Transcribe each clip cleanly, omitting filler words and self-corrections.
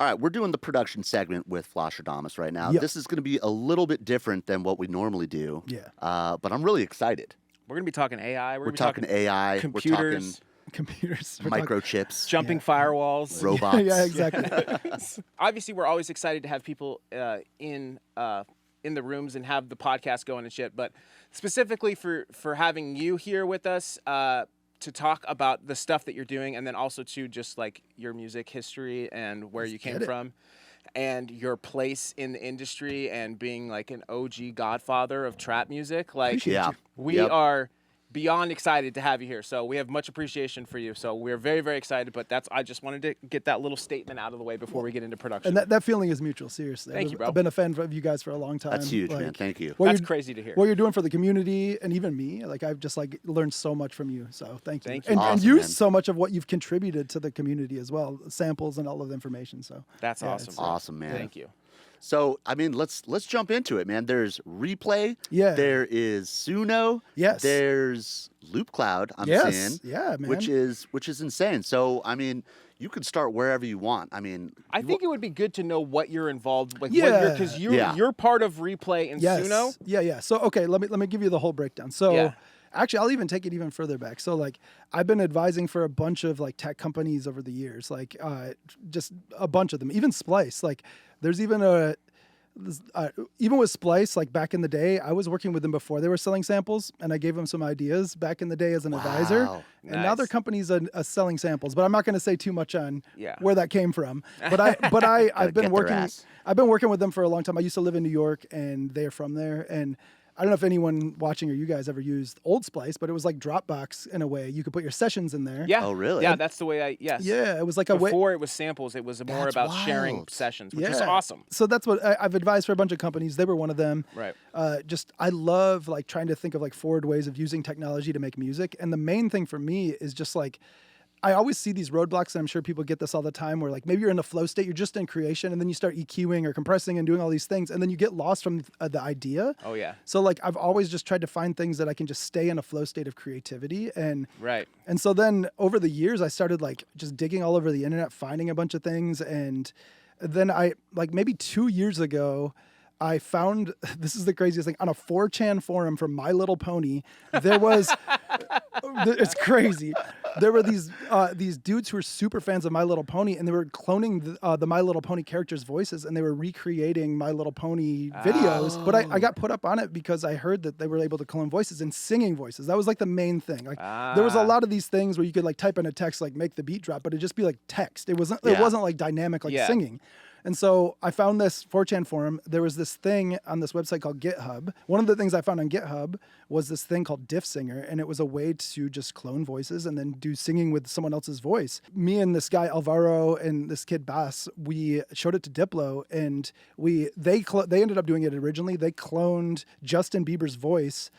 All right, we're doing the production segment with Flosstradamus right now. Yep. This is going to be a little bit different than what we normally do. Yeah. But I'm really excited. We're going to be talking AI. We're talking AI. Computers. Computers. We're talking microchips. Jumping firewalls. Robots. Yeah, exactly. Obviously, we're always excited to have people in the rooms and have the podcast going and shit. But specifically for having you here with us to talk about the stuff that you're doing, and then also to just like your music history and where you came from, and your place in the industry, and being like an OG godfather of trap music. Like, we are beyond excited to have you here. So we have much appreciation for you. So we're very, very excited. But I just wanted to get that little statement out of the way before we get into production. And that feeling is mutual, seriously. Thank you, bro. I've been a fan of you guys for a long time. That's huge, man. Thank you. That's crazy to hear. What you're doing for the community and even me, like I've just like learned so much from you. So thank you. Thank you. And use so much of what you've contributed to the community as well, samples and all of the information. So that's awesome. Awesome, man. Thank you. So, I mean, let's jump into it, man. There's Replay. Yeah. There is Suno. Yes. There's Loopcloud, I'm seeing. Yeah, man. Which is insane. So, I mean, you can start wherever you want. I mean, I think it would be good to know what you're involved with. Yeah. Because you're part of Replay and Suno. Yeah. So, okay, let me give you the whole breakdown. So, actually, I'll even take it even further back. So, like, I've been advising for a bunch of like tech companies over the years, like just a bunch of them, even Splice. Like, there's even even with Splice, like back in the day, I was working with them before they were selling samples, and I gave them some ideas back in the day as an advisor. And now their company's selling samples, but I'm not going to say too much on where that came from. But I've been working with them for a long time. I used to live in New York, and they're from there, and I don't know if anyone watching or you guys ever used old Splice, but it was like Dropbox in a way. You could put your sessions in there. Yeah. Oh, really? Yeah, that's the way Yeah, it was like Before it was samples, it was more about sharing sessions, which is awesome. So that's what I've advised for a bunch of companies. They were one of them. Right. I love like trying to think of like forward ways of using technology to make music. And the main thing for me is just like, I always see these roadblocks, and I'm sure people get this all the time, where like maybe you're in a flow state, you're just in creation, and then you start EQing or compressing and doing all these things, and then you get lost from the idea. Oh yeah. So like I've always just tried to find things that I can just stay in a flow state of creativity, and so then over the years I started like just digging all over the internet, finding a bunch of things, and then I like maybe 2 years ago, I found, this is the craziest thing, on a 4chan forum from My Little Pony, there was, it's crazy. There were these dudes who were super fans of My Little Pony, and they were cloning the My Little Pony characters' voices, and they were recreating My Little Pony videos. But I got put up on it because I heard that they were able to clone voices and singing voices. That was like the main thing. Like there was a lot of these things where you could like type in a text, like make the beat drop, but it'd just be like text. It wasn't like dynamic like singing. And so I found this 4chan forum. There was this thing on this website called GitHub. One of the things I found on GitHub was this thing called Diff Singer, and it was a way to just clone voices and then do singing with someone else's voice. Me and this guy Alvaro and this kid Bass, we showed it to Diplo, and they ended up doing it originally. They cloned Justin Bieber's voice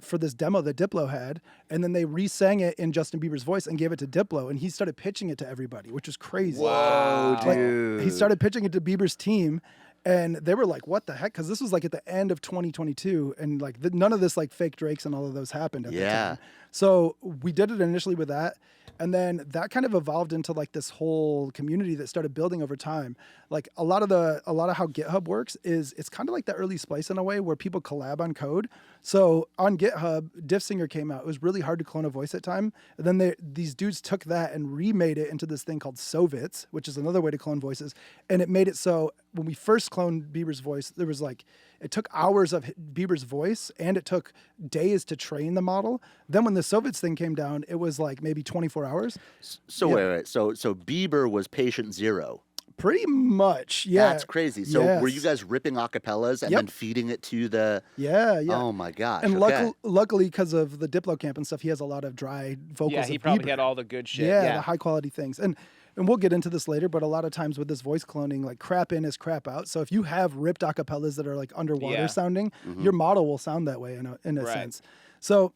for this demo that Diplo had, and then they re-sang it in Justin Bieber's voice and gave it to Diplo, and he started pitching it to everybody, which was crazy. Whoa, dude. He started pitching it to Bieber's team, and they were like, what the heck? Because this was like at the end of 2022, and like none of this like fake Drakes and all of those happened at the time. So we did it initially with that, and then that kind of evolved into like this whole community that started building over time. Like a lot of how GitHub works is it's kind of like the early Splice in a way where people collab on code. So on GitHub, Diff Singer came out. It was really hard to clone a voice at time. And then these dudes took that and remade it into this thing called Sovits, which is another way to clone voices. And it made it so when we first cloned Bieber's voice, there was like, it took hours of Bieber's voice, and it took days to train the model. Then when the Sovits thing came down, it was like maybe 24 hours. So wait. So Bieber was patient zero. Pretty much, yeah. That's crazy. So were you guys ripping acapellas and then feeding it to the... Yeah. Oh, my gosh. And luckily, because of the Diplo camp and stuff, he has a lot of dry vocals. Yeah, he probably had all the good shit. Yeah, the high-quality things. And we'll get into this later, but a lot of times with this voice cloning, like crap in is crap out. So if you have ripped acapellas that are like underwater sounding, your model will sound that way in a sense. So...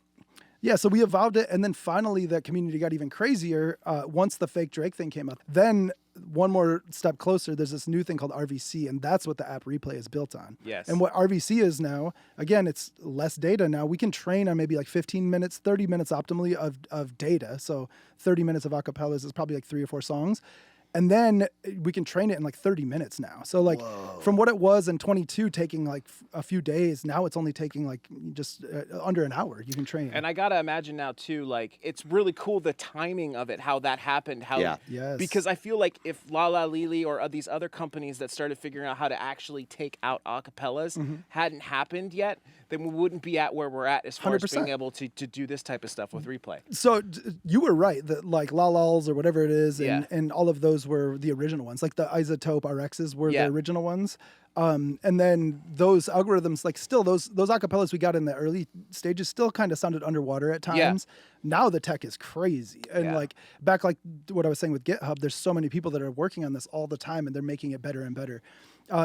yeah, so we evolved it, and then finally the community got even crazier once the fake Drake thing came up. Then one more step closer, there's this new thing called RVC, and that's what the app Replay is built on. Yes. And what RVC is now, again, it's less data now. We can train on maybe like 15 minutes, 30 minutes optimally of data. So 30 minutes of acapellas is probably like 3 or 4 songs. And then we can train it in like 30 minutes now. So like from what it was in 22 taking like a few days, now it's only taking like just under an hour you can train. And I got to imagine now too, like it's really cool the timing of it, how that happened. Yes. Because I feel like if La La Lili or these other companies that started figuring out how to actually take out acapellas hadn't happened yet, then we wouldn't be at where we're at as far 100%. as being able to do this type of stuff with replay. So you were right that like La Lals or whatever it is, and all of those were the original ones. Like the Isotope RXs were the original ones. And then those algorithms, like still those acapellas we got in the early stages still kind of sounded underwater at times. Now the tech is crazy. And like back like what I was saying with GitHub, there's so many people that are working on this all the time and they're making it better and better.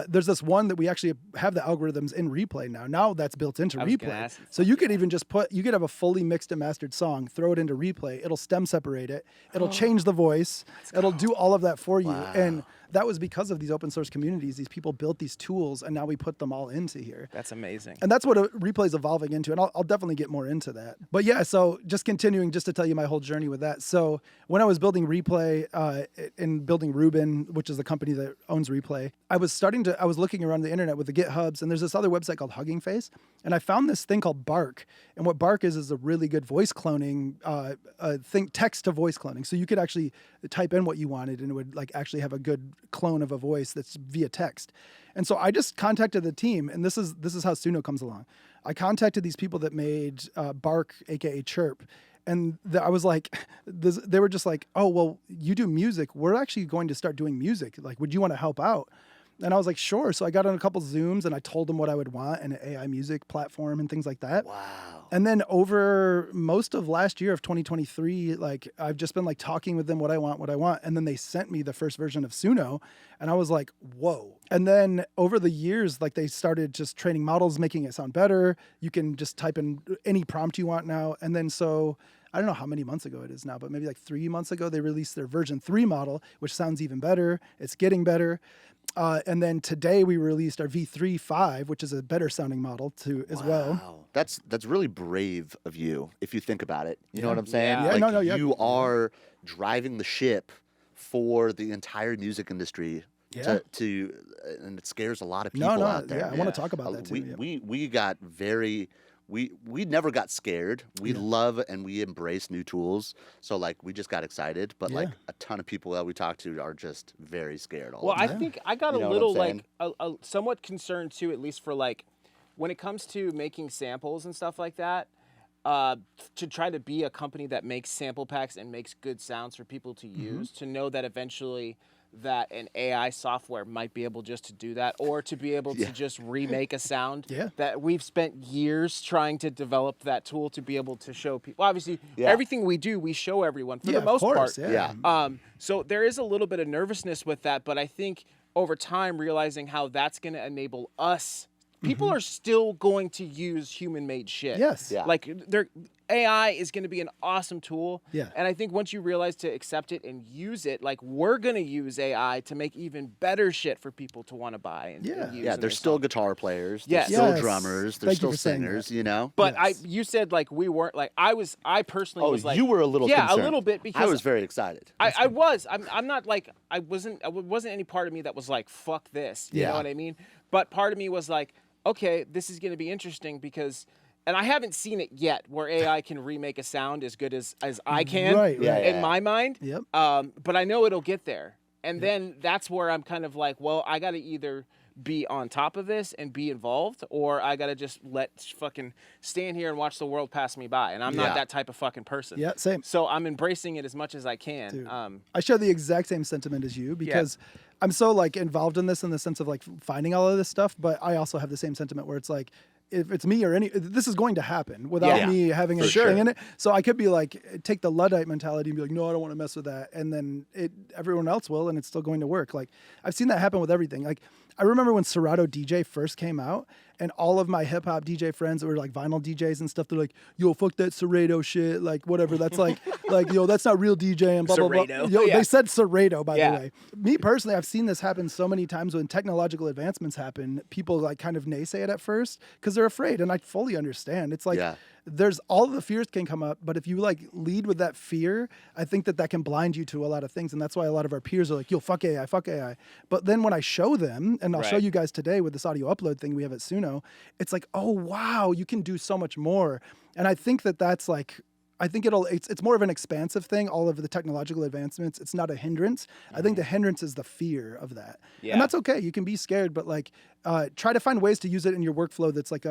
There's this one that we actually have the algorithms in replay now. Now that's built into replay. So you could even just you could have a fully mixed and mastered song, throw it into replay. It'll stem separate it. It'll change the voice. It'll do all of that for you. And that was because of these open source communities. These people built these tools and now we put them all into here. That's amazing. And that's what a replay is evolving into. And I'll definitely get more into that. But yeah, so just continuing just to tell you my whole journey with that. So when I was building replay and building Ruben, which is the company that owns replay, I was looking around the internet with the GitHubs, and there's this other website called Hugging Face, and I found this thing called Bark. And what Bark is a really good voice cloning text to voice cloning. So you could actually type in what you wanted, and it would like actually have a good clone of a voice that's via text. And so I just contacted the team, and this is how Suno comes along. I contacted these people that made Bark, aka Chirp. And I was like, they were just like, oh, well, you do music. We're actually going to start doing music. Like, would you want to help out? And I was like, sure. So I got on a couple Zooms and I told them what I would want, an AI music platform and things like that. Wow. And then over most of last year of 2023, like I've just been like talking with them what I want. And then they sent me the first version of Suno and I was like, whoa. And then over the years, like they started just training models, making it sound better. You can just type in any prompt you want now. And then so I don't know how many months ago it is now, but maybe like 3 months ago, they released their version 3 model, which sounds even better. It's getting better. And then today we released our V3.5, which is a better sounding model too as well. Wow, that's really brave of you if you think about it. You know what I'm saying? Yeah. Like, you are driving the ship for the entire music industry. And it scares a lot of people out there. I want to talk about that too. We got very. We never got scared. We love and we embrace new tools. So like we just got excited, but like a ton of people that we talk to are just very scared. I think I got a little like a somewhat concerned too, at least for like when it comes to making samples and stuff like that. To try to be a company that makes sample packs and makes good sounds for people to use, to know that eventually that an AI software might be able just to do that, or to be able to just remake a sound that we've spent years trying to develop that tool to be able to show people. Obviously, everything we do, we show everyone for the most part. So there is a little bit of nervousness with that, but I think over time, realizing how that's going to enable us, people are still going to use human-made shit. Yes. Like AI is going to be an awesome tool. Yeah. And I think once you realize to accept it and use it, like we're going to use AI to make even better shit for people to want to buy and use. Yeah, there's still songs. guitar players, there's still drummers, there's still singers, you know? But you said like we weren't like, I personally was like. You were a little concerned. Yeah, a little bit because. I was very excited. I was. I'm not like, I wasn't any part of me that was like, fuck this. You know what I mean? But part of me was like, okay, this is going to be interesting because, and I haven't seen it yet where AI can remake a sound as good as I can in my mind. Yep. But I know it'll get there. And then that's where I'm kind of like, well, I got to either be on top of this and be involved, or I got to just fucking stand here and watch the world pass me by. And I'm not that type of fucking person. Yeah, same. So I'm embracing it as much as I can. Dude, I share the exact same sentiment as you because I'm so like involved in this in the sense of like finding all of this stuff, but I also have the same sentiment where it's like, if it's me or this is going to happen without me having a thing in it. So I could be like, take the Luddite mentality and be like, no, I don't want to mess with that. And then everyone else will, and it's still going to work. Like I've seen that happen with everything. Like I remember when Serato DJ first came out, and all of my hip hop DJ friends that were like vinyl DJs and stuff, they're like, yo, fuck that Serato shit. Like whatever. That's like, yo, that's not real DJing. Blah, blah, blah. Yo, they said Serato, by the way. Me personally, I've seen this happen so many times when technological advancements happen. People like kind of naysay it at first because they're afraid, and I fully understand. It's like there's all the fears can come up, but if you like lead with that fear, I think that can blind you to a lot of things, and that's why a lot of our peers are like, "Yo, fuck AI, fuck AI." But then when I show them, and I'll show you guys today with this audio upload thing we have at Suno, it's like, oh wow, you can do so much more. And I think that's like, I think it's more of an expansive thing, all of the technological advancements. It's not a hindrance. I think the hindrance is the fear of that. And that's okay. You can be scared, but like try to find ways to use it in your workflow that's like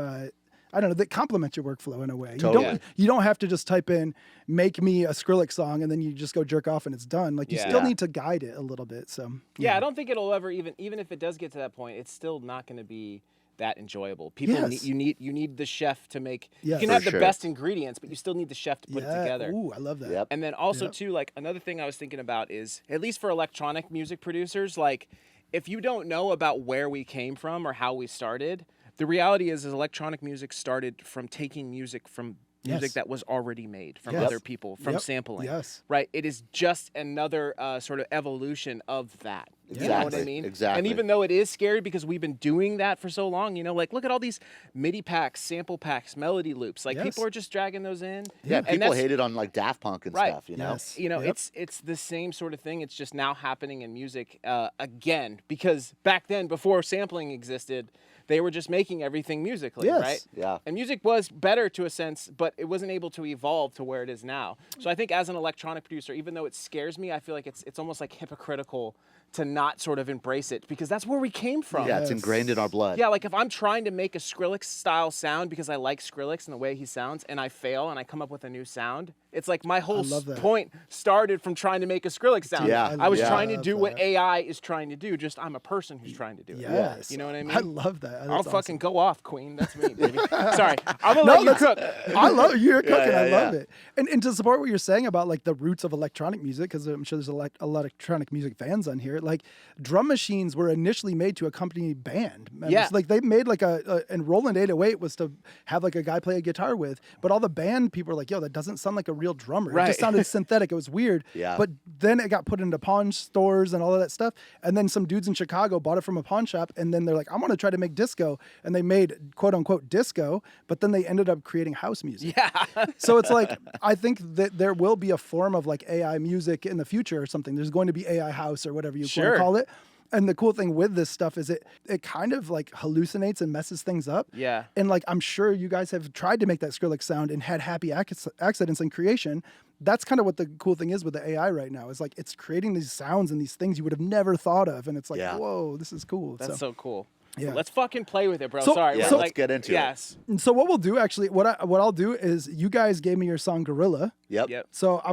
I don't know, that complements your workflow in a way. Totally. You don't have to just type in, make me a Skrillex song, and then you just go jerk off and it's done. Like you still need to guide it a little bit. So I don't think it'll ever even if it does get to that point, it's still not going to be that enjoyable. People you need the chef to make. You can have the best ingredients, but you still need the chef to put it together. Ooh, I love that. And then also too, like another thing I was thinking about is, at least for electronic music producers, like if you don't know about where we came from or how we started, the reality is electronic music started from taking music from music that was already made from other people, from sampling. Right? It is just another sort of evolution of that. Exactly. You know what I mean? Exactly. And even though it is scary because we've been doing that for so long, you know, like look at all these MIDI packs, sample packs, melody loops. Like people are just dragging those in. Yeah, people hate it on like Daft Punk and stuff, you know? You know, it's the same sort of thing. It's just now happening in music again, because back then, before sampling existed, they were just making everything musically, right? Yeah. And music was better to a sense, but it wasn't able to evolve to where it is now. So I think as an electronic producer, even though it scares me, I feel like it's almost like hypocritical to not sort of embrace it, because that's where we came from. Yeah, it's ingrained in our blood. Yeah, like if I'm trying to make a Skrillex style sound because I like Skrillex and the way he sounds, and I fail and I come up with a new sound, it's like my whole point started from trying to make a Skrillex sound. Yeah. I was trying to do what AI is trying to do, just I'm a person who's trying to do it. Yes. You know what I mean? I love that. I'll fucking go off, Queen. That's me, baby. Sorry. I'm going to let you cook. I love it. You're cooking. I love it. And to support what you're saying about like the roots of electronic music, because I'm sure there's a lot of electronic music fans on here, like drum machines were initially made to accompany band members. Yeah. Like they made like and Roland 808 was to have like a guy play a guitar with, but all the band people were like, yo, that doesn't sound like a real drummer. Right. It just sounded synthetic. It was weird. Yeah. But then it got put into pawn stores and all of that stuff. And then some dudes in Chicago bought it from a pawn shop, and then they're like, I'm going to try to make disco. And they made quote unquote disco, but then they ended up creating house music. Yeah. So it's like, I think that there will be a form of like AI music in the future or something. There's going to be AI house or whatever you want to call it. And the cool thing with this stuff is it kind of like hallucinates and messes things up. Yeah. And like, I'm sure you guys have tried to make that Skrillex sound and had happy accidents in creation. That's kind of what the cool thing is with the AI right now, is like it's creating these sounds and these things you would have never thought of. And it's like, whoa, this is cool. That's so cool. Yeah. Let's fucking play with it, bro. So- Sorry. Yeah, we're let's get into it. Yes. So what we'll do actually, what I'll do is, you guys gave me your song Gorilla. Yep. So I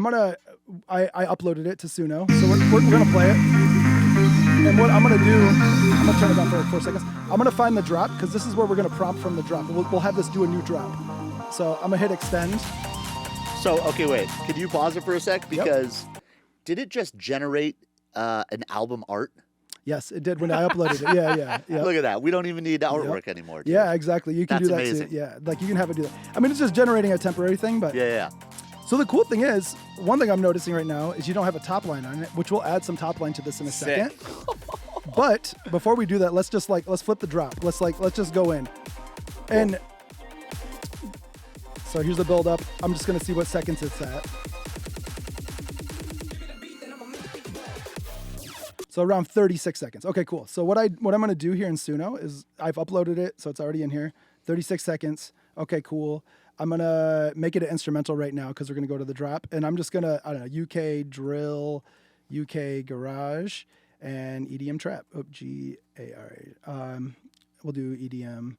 uploaded it to Suno. So we're gonna play it. And what I'm gonna do, I'm gonna turn it down for like 4 seconds. I'm gonna find the drop, because this is where we're gonna prompt from the drop. We'll have this do a new drop. So I'm gonna hit extend. So, okay, wait. Could you pause it for a sec? Because did it just generate an album art? Yes, it did when I uploaded it. Yeah. Look at that. We don't even need artwork anymore. Dude. Yeah, exactly. You can That's do that amazing. too. Yeah, like you can have it do that. I mean, it's just generating a temporary thing, but Yeah. So the cool thing is, one thing I'm noticing right now is you don't have a top line on it, which we'll add some top line to this in a second. But before we do that, let's flip the drop. Let's just go in. And so here's the build up. I'm just gonna see what seconds it's at. So around 36 seconds. Okay, cool. So what I'm gonna do here in Suno is I've uploaded it, so it's already in here. 36 seconds. Okay, cool. I'm gonna make it an instrumental right now because we're gonna go to the drop, and I'm just gonna, I don't know, UK drill, UK garage, and EDM trap. Oh, GAR. We'll do EDM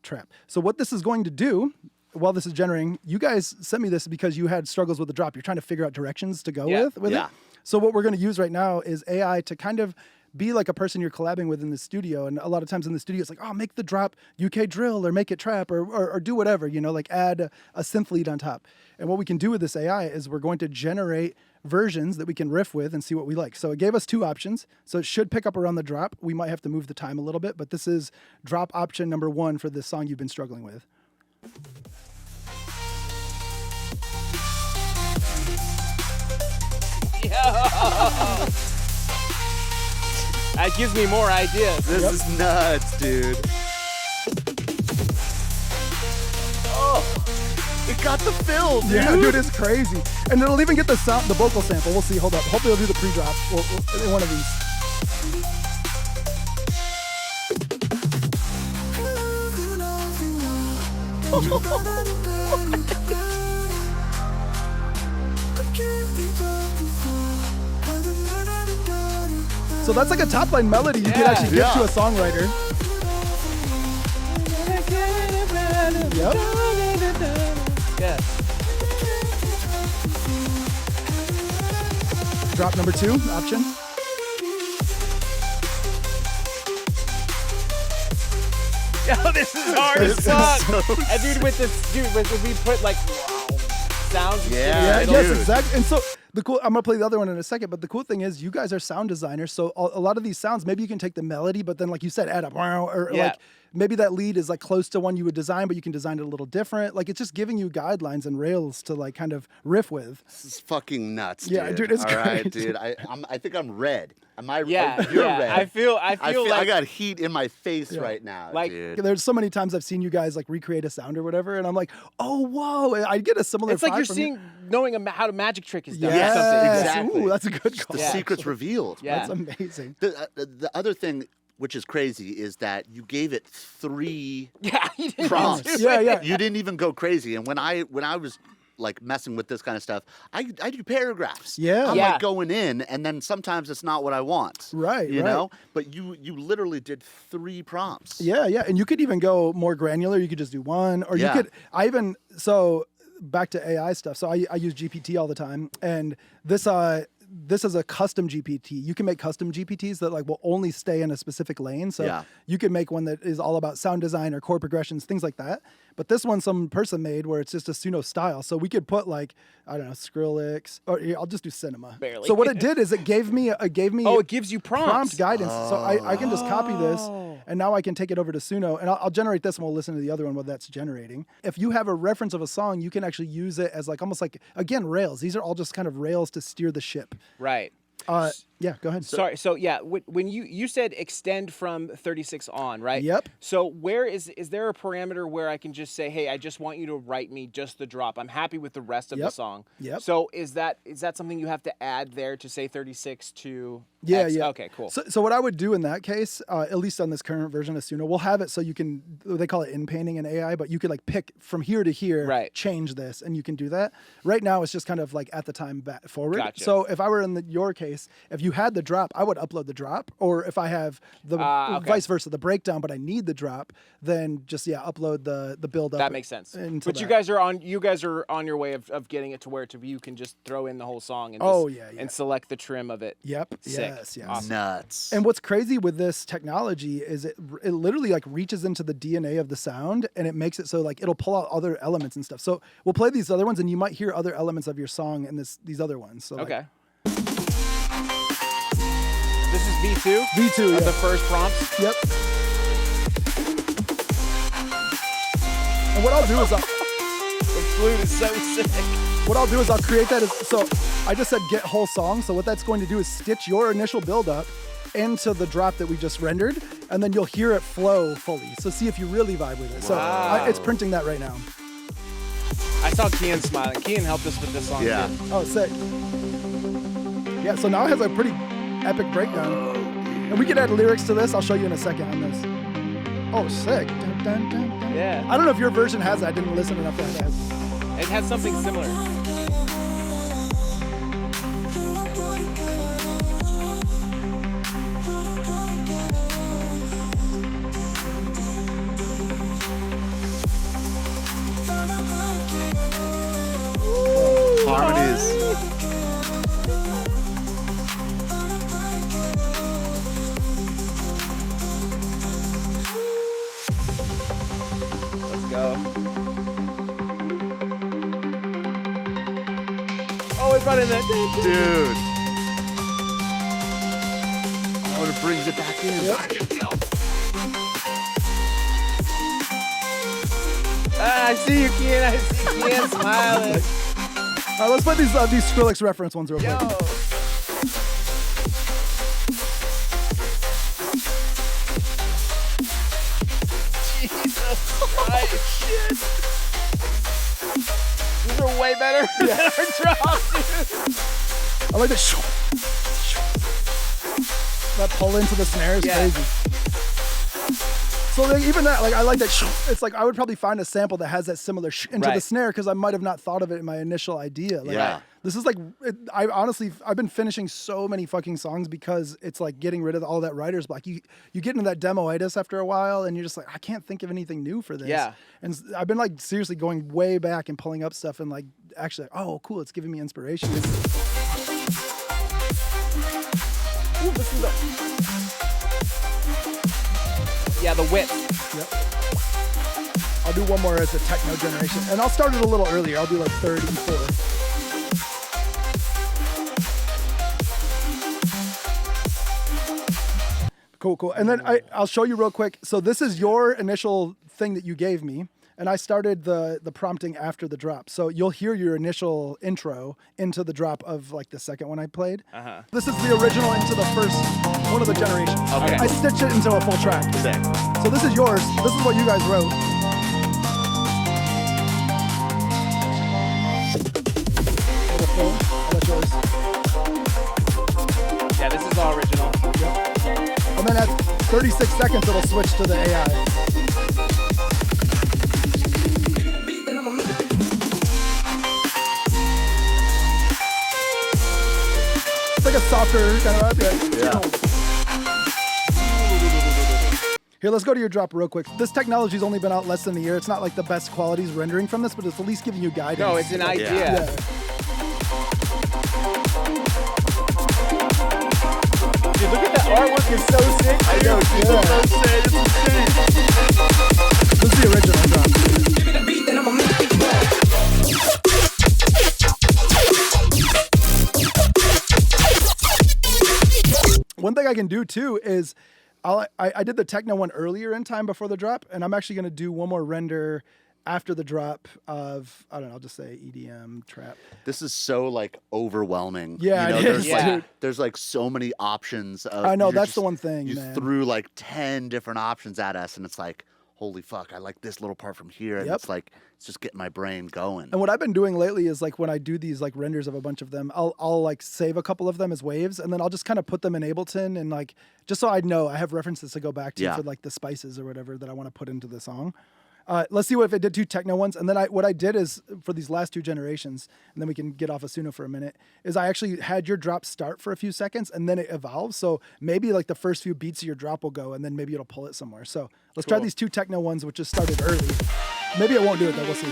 trap. So what this is going to do, while this is generating, you guys sent me this because you had struggles with the drop. You're trying to figure out directions to go with it. So what we're gonna use right now is AI to kind of be like a person you're collabing with in the studio. And a lot of times in the studio, it's like, oh, make the drop UK drill or make it trap or do whatever, you know, like add a synth lead on top. And what we can do with this AI is we're going to generate versions that we can riff with and see what we like. So it gave us 2 options. So it should pick up around the drop. We might have to move the time a little bit, but this is drop option number 1 for this song you've been struggling with. That gives me more ideas. This is nuts, dude. got the fill, dude. Yeah, dude, it's crazy. And it'll even get the sound, the vocal sample. We'll see. Hold up. Hopefully it'll do the pre-drop in one of these. So that's like a top line melody you can actually give to a songwriter. Yep. Yeah. Drop number 2, option. Yo, this is hard as fuck. And dude, with this, we put like sounds. Yeah, yes, exactly. And so I'm gonna play the other one in a second, but the cool thing is you guys are sound designers, so a lot of these sounds, maybe you can take the melody, but then like you said, add up, or like maybe that lead is like close to one you would design, but you can design it a little different. Like it's just giving you guidelines and rails to like kind of riff with. This is fucking nuts, Yeah, dude, it's All right, crazy. dude. I think I'm red. Am I? Yeah, You're yeah. red. I feel like I got heat in my face right now, Like- dude. There's so many times I've seen you guys like recreate a sound or whatever, and I'm like, oh whoa, I get a similar. it's like vibe you're from seeing, knowing how to magic trick is done. Yeah, or something. exactly. Ooh, that's a good call. The secret's revealed. Yeah. That's amazing. The other thing, which is crazy, is that you gave it 3 Yeah, he didn't prompts. do Yeah, it. yeah. You didn't even go crazy. And when I was like messing with this kind of stuff, I do paragraphs. Yeah. I'm Yeah. like going in, and then sometimes it's not what I want. Right, You right. know? But you literally did 3 prompts. Yeah, yeah, and you could even go more granular. You could just do one, or Yeah. you could. So back to AI stuff. So I use GPT all the time, and this is a custom GPT. You can make custom GPTs that like will only stay in a specific lane. So you can make one that is all about sound design or chord progressions, things like that. But this one some person made where it's just a Suno style. So we could put like, I don't know, Skrillex, or I'll just do cinema. Barely. So what it did is it gave me Oh, it gives you prompts. prompt guidance. So I can just copy this, and now I can take it over to Suno, and I'll generate this, and we'll listen to the other one while that's generating. If you have a reference of a song, you can actually use it as like almost like, again, rails. These are all just kind of rails to steer the ship. Right. Yeah, go ahead. Sorry. So yeah, when you said extend from 36 on, right? Yep. So where is there a parameter where I can just say, hey, I just want you to write me just the drop. I'm happy with the rest of the song. Yep. So is that something you have to add there to say 36 to Yeah, X? yeah. Okay, cool. So what I would do in that case, at least on this current version of Suno, we'll have it so you can, they call it in painting in AI, but you could like pick from here to here, Right. change this, and you can do that. Right now, it's just kind of like at the time back forward. Gotcha. So if I were in your case, if you had the drop, I would upload the drop, or if I have the okay. vice versa, the breakdown, but I need the drop, then just upload the build up. That makes sense. But you guys are on your way of getting it to where you can just throw in the whole song and and select the trim of it. Yep. Sick. Yes. Awesome. Nuts. And what's crazy with this technology is it literally like reaches into the DNA of the sound, and it makes it so like it'll pull out other elements and stuff. So we'll play these other ones, and you might hear other elements of your song in these other ones. So Okay. This is V2? V2, The first prompt? Yep. And what I'll do is The flute is so sick. I'll create that so I just said get whole song. So what that's going to do is stitch your initial build up into the drop that we just rendered, and then you'll hear it flow fully. So see if you really vibe with it. Wow. So it's printing that right now. I saw Kian smiling. Kian helped us with this song Yeah. too. Oh, sick. Yeah, so now it has a pretty epic breakdown. And we can add lyrics to this. I'll show you in a second on this. Oh, sick. Dun, dun, dun, dun. Yeah. I don't know if your version has that. I didn't listen enough to that. It has something similar. Harmonies. Let's go. Oh, it brought in that. Dude. Oh, it brings it back in. I see you, Kian. I see Kian smiling. All right, let's play these Skrillex reference ones real quick. Yo. Jesus Christ. Shit. These are way better than our drops, dude. I like that. That pull into the snare is crazy. So like, even that, like I like that. It's like I would probably find a sample that has that similar into the snare because I might have not thought of it in my initial idea. Like, this is like, I've been finishing so many fucking songs because it's like getting rid of all that writer's block. You get into that demoitis after a while and you're just like, I can't think of anything new for this. Yeah. And I've been like seriously going way back and pulling up stuff and like actually, like, oh, cool, it's giving me inspiration. Ooh, listen to that. Yeah, the whip. Yep. I'll do one more as a techno generation. And I'll start it a little earlier. I'll do like 34. Cool. And then I'll show you real quick. So this is your initial thing that you gave me. And I started the prompting after the drop. So you'll hear your initial intro into the drop of like the second one I played. This is the original into the first one of the generations. Okay. I stitched it into a full track. Sick. So this is yours. This is what you guys wrote. Oh, that's yours. Yeah, this is all original. Yep. And then at 36 seconds, it'll switch to the AI. It's like a softer kind of rap. Yeah. Here, let's go to your drop real quick. This technology's only been out less than a year. It's not like the best qualities rendering from this, but it's at least giving you guidance. No, it's an idea. Yeah. Dude, look at that artwork. It's so sick. I know, dude. Yeah. It's so sick. It's insane. This is the original drop. Give me the beat, then I'ma make it One thing I can do too is I did the techno one earlier in time before the drop, and I'm actually going to do one more render after the drop of, I don't know, I'll just say EDM trap. This is so like overwhelming. Yeah, you know, it there's is, like dude. there's like so many options. I know, that's the one thing, You man. threw like 10 different options at us, and it's like, holy fuck, I like this little part from here, and it's like it's just getting my brain going. And what I've been doing lately is like when I do these like renders of a bunch of them, I'll like save a couple of them as waves, and then I'll just kind of put them in Ableton and like just so I know I have references to go back to for like the spices or whatever that I want to put into the song. Let's see what if I did two techno ones, and then what I did is for these last two generations, and then we can get off of Suno for a minute, is I actually had your drop start for a few seconds and then it evolves. So maybe like the first few beats of your drop will go and then maybe it'll pull it somewhere. So let's try these two techno ones, which just started early. Maybe it won't do it though, we'll see.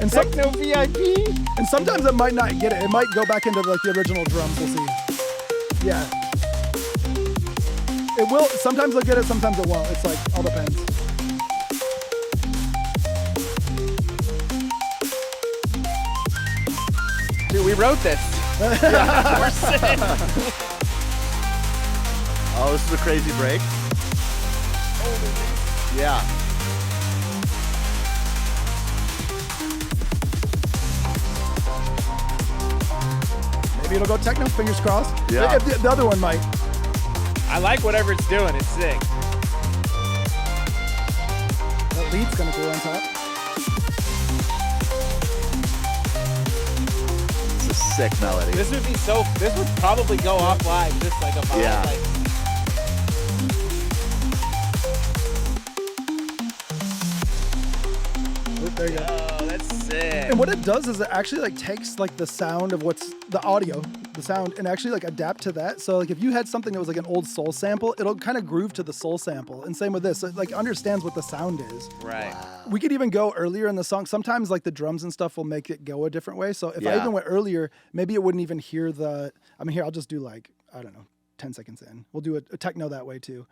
And Techno VIP. And sometimes it might not get it. It might go back into like the original drums. We'll see. Yeah. It will. Sometimes they'll get it. Sometimes it won't. It's like all depends. Dude, we wrote this. We're sick. Oh, this is a crazy break. Yeah. Maybe it'll go techno. Fingers crossed. Yeah. The other one might. I like whatever it's doing. It's sick. That lead's gonna go on top. It's a sick melody. This would be so. This would probably go off live. Just like a vibe. Yeah. Like, There you go. oh, that's sick. And what it does is it actually like takes like the sound of what's the audio, the sound, and actually like adapt to that. So like if you had something that was like an old soul sample, it'll kind of groove to the soul sample. And same with this, it like understands what the sound is. Right. Wow. We could even go earlier in the song. Sometimes like the drums and stuff will make it go a different way. So if I even went earlier, maybe it wouldn't even hear the, I mean, here, I'll just do like, I don't know, 10 seconds in. We'll do a techno that way too.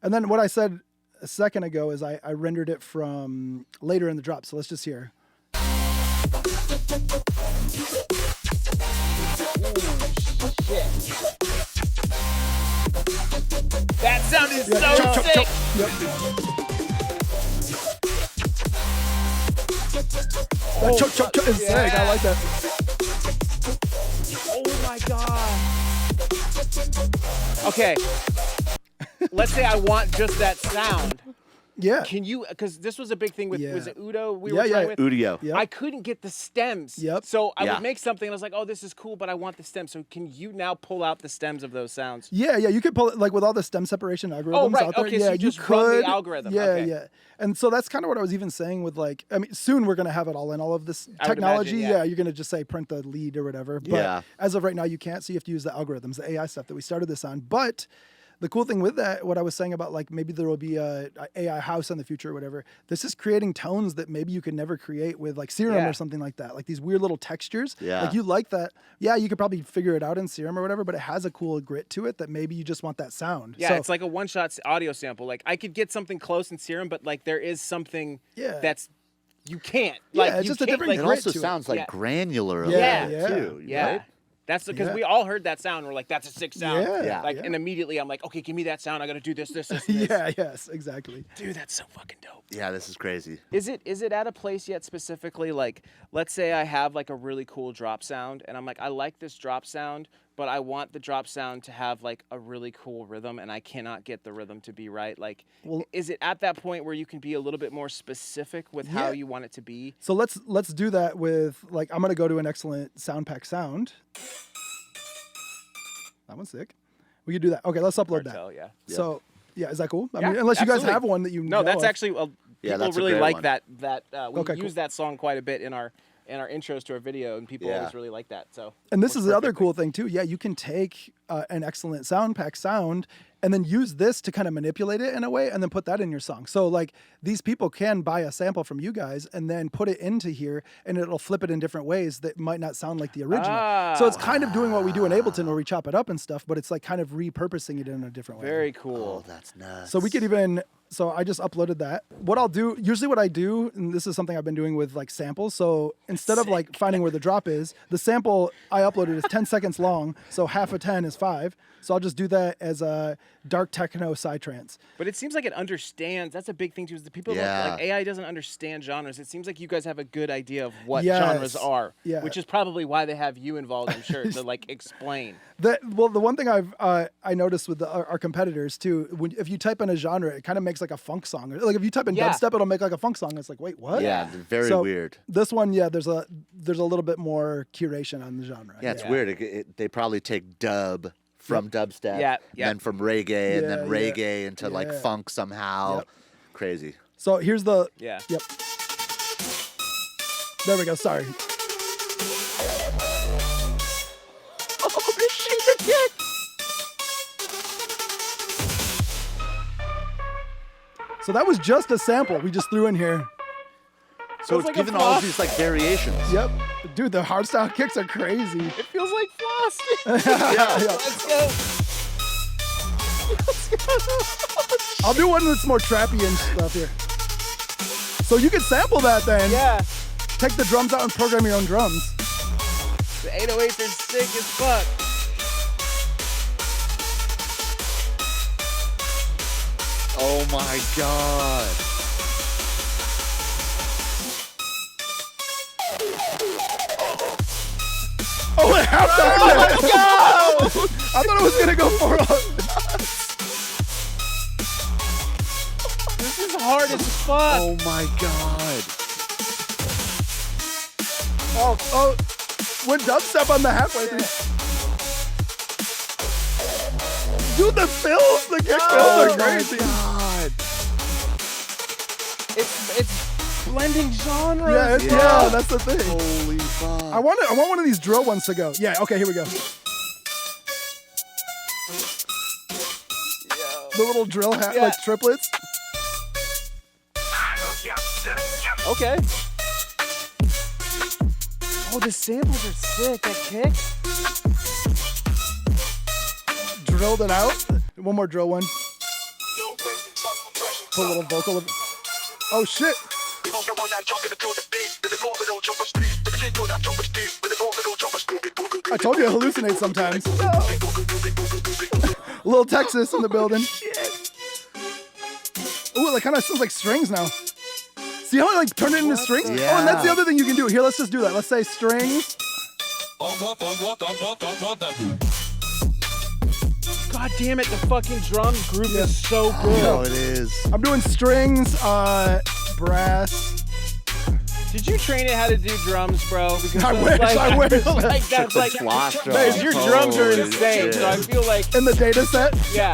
And then what I said a second ago is I rendered it from later in the drop. So let's just hear. That sound is so chop, chop, sick. chop. Yep. That chop, chop, chop is sick. I like that. Oh my god. Okay. Let's say I want just that sound. Yeah. Can you? Because this was a big thing with was it Udo? We Yeah, were trying with Udio. Yep. I couldn't get the stems. Yep. So I Yeah. would make something and I was like, oh, this is cool, but I want the stems. So can you now pull out the stems of those sounds? Yeah, you could pull it like with all the stem separation algorithms right. out there. Okay, yeah, so you just could. run the algorithm. Yeah, Okay. yeah. And so that's kind of what I was even saying with like, I mean, soon we're gonna have it all in all of this I would technology. imagine, yeah. You're gonna just say print the lead or whatever. But Yeah. as of right now, you can't. So you have to use the algorithms, the AI stuff that we started this on. But the cool thing with that, what I was saying about like maybe there will be a AI house in the future or whatever. This is creating tones that maybe you could never create with like Serum Yeah. or something like that. Like these weird little textures. Yeah. Like you like that. Yeah, you could probably figure it out in Serum or whatever, but it has a cool grit to it that maybe you just want that sound. Yeah, So, it's like a one-shot audio sample. Like I could get something close in Serum, but like there is something Yeah. that's you can't. Yeah, Like it's you just a can't, different It like, grit also to it. sounds like Yeah. granular a Yeah, little yeah. too. Yeah. Right? That's because Yeah. we all heard that sound. We're like, that's a sick sound. Yeah, Like, yeah. and immediately I'm like, okay, give me that sound. I got to do this, this, this, and this. Yeah, yes, exactly. Dude, that's so fucking dope. Yeah, this is crazy. Is it at a place yet specifically? Like, let's say I have like a really cool drop sound, and I'm like, I like this drop sound, but I want the drop sound to have like a really cool rhythm, and I cannot get the rhythm to be right. Like, is it at that point where you can be a little bit more specific with how Yeah. you want it to be? So let's do that with like I'm gonna go to an excellent sound pack sound. That one's sick. We could do that. Okay, let's upload that. Cartel, yeah. So yeah, is that cool? I Yeah, mean, unless you guys absolutely. have one that you No, know that's of. actually Yeah, people that's a really great like one. that. We Okay, use cool. that song quite a bit in our intros to our video, and people Yeah. always really like that. So And this works is the other perfectly. cool thing too. Yeah, you can take an excellent sound pack sound and then use this to kind of manipulate it in a way and then put that in your song. So like these people can buy a sample from you guys and then put it into here and it'll flip it in different ways that might not sound like the original. So it's kind of doing what we do in Ableton where we chop it up and stuff, but it's like kind of repurposing it in a different way. Very cool. Oh, that's nuts. So we could even, so I just uploaded that. What I'll do, usually what I do, and this is something I've been doing with like samples. So instead of like finding where the drop is, the sample I uploaded is 10 seconds long. So half of 10 is 5. So I'll just do that as a dark techno psytrance. But it seems like it understands. That's a big thing too. Is the people Yeah. like AI doesn't understand genres. It seems like you guys have a good idea of what Yes. genres are, Yeah. which is probably why they have you involved. I'm sure to like explain. Well, the one thing I noticed with our competitors too, if you type in a genre, it kind of makes like a funk song. Or, like if you type in Yeah. dubstep, it'll make like a funk song. It's like, wait, what? Yeah, very So weird. This one, yeah, there's a little bit more curation on the genre. Yeah, it's Yeah. weird. They probably take dub from dubstep, Yeah, yeah. then from reggae, and then Yeah, reggae into like yeah. funk somehow. Yep. Crazy. So here's the. Yeah. Yep. There we go. Sorry. So that was just a sample we just threw in here. So Sounds it's like a given all of floss. these like variations. Yep. Dude, the hardstyle kicks are crazy. It feels like floss. Yeah. Let's go. I'll do one that's more trappy and stuff here. So you can sample that then. Yeah. Take the drums out and program your own drums. The 808s are sick as fuck. Oh my god. Oh, it halftime! Oh my god! I thought it was gonna go for This is hard as fuck. Oh my god. Oh, went dubstep on the halfway through. Dude, the fills, the kick fills are crazy. God. It's blending genres. Yeah, that's the thing. Holy fuck. I want one of these drill ones to go. Yeah, okay, here we go. The little drill hat, Yeah. like triplets. Okay. Oh, the samples are sick. That kick. Drilled it out. One more drill one. Put a little vocal. Oh shit. I told you I hallucinate sometimes. A little Texas in the building. Ooh, it kind of sounds like strings now. See how I like turn it into strings? Yeah. Oh, and that's the other thing you can do. Here, let's just do that. Let's say strings. God damn it, the fucking drum group is so good. Oh, it is. I'm doing strings, brass. Did you train it how to do drums, bro? Because I wish. I feel like that's like, Flosstradamus. your drums are Holy insane. shit. So I feel like, In the data set. yeah.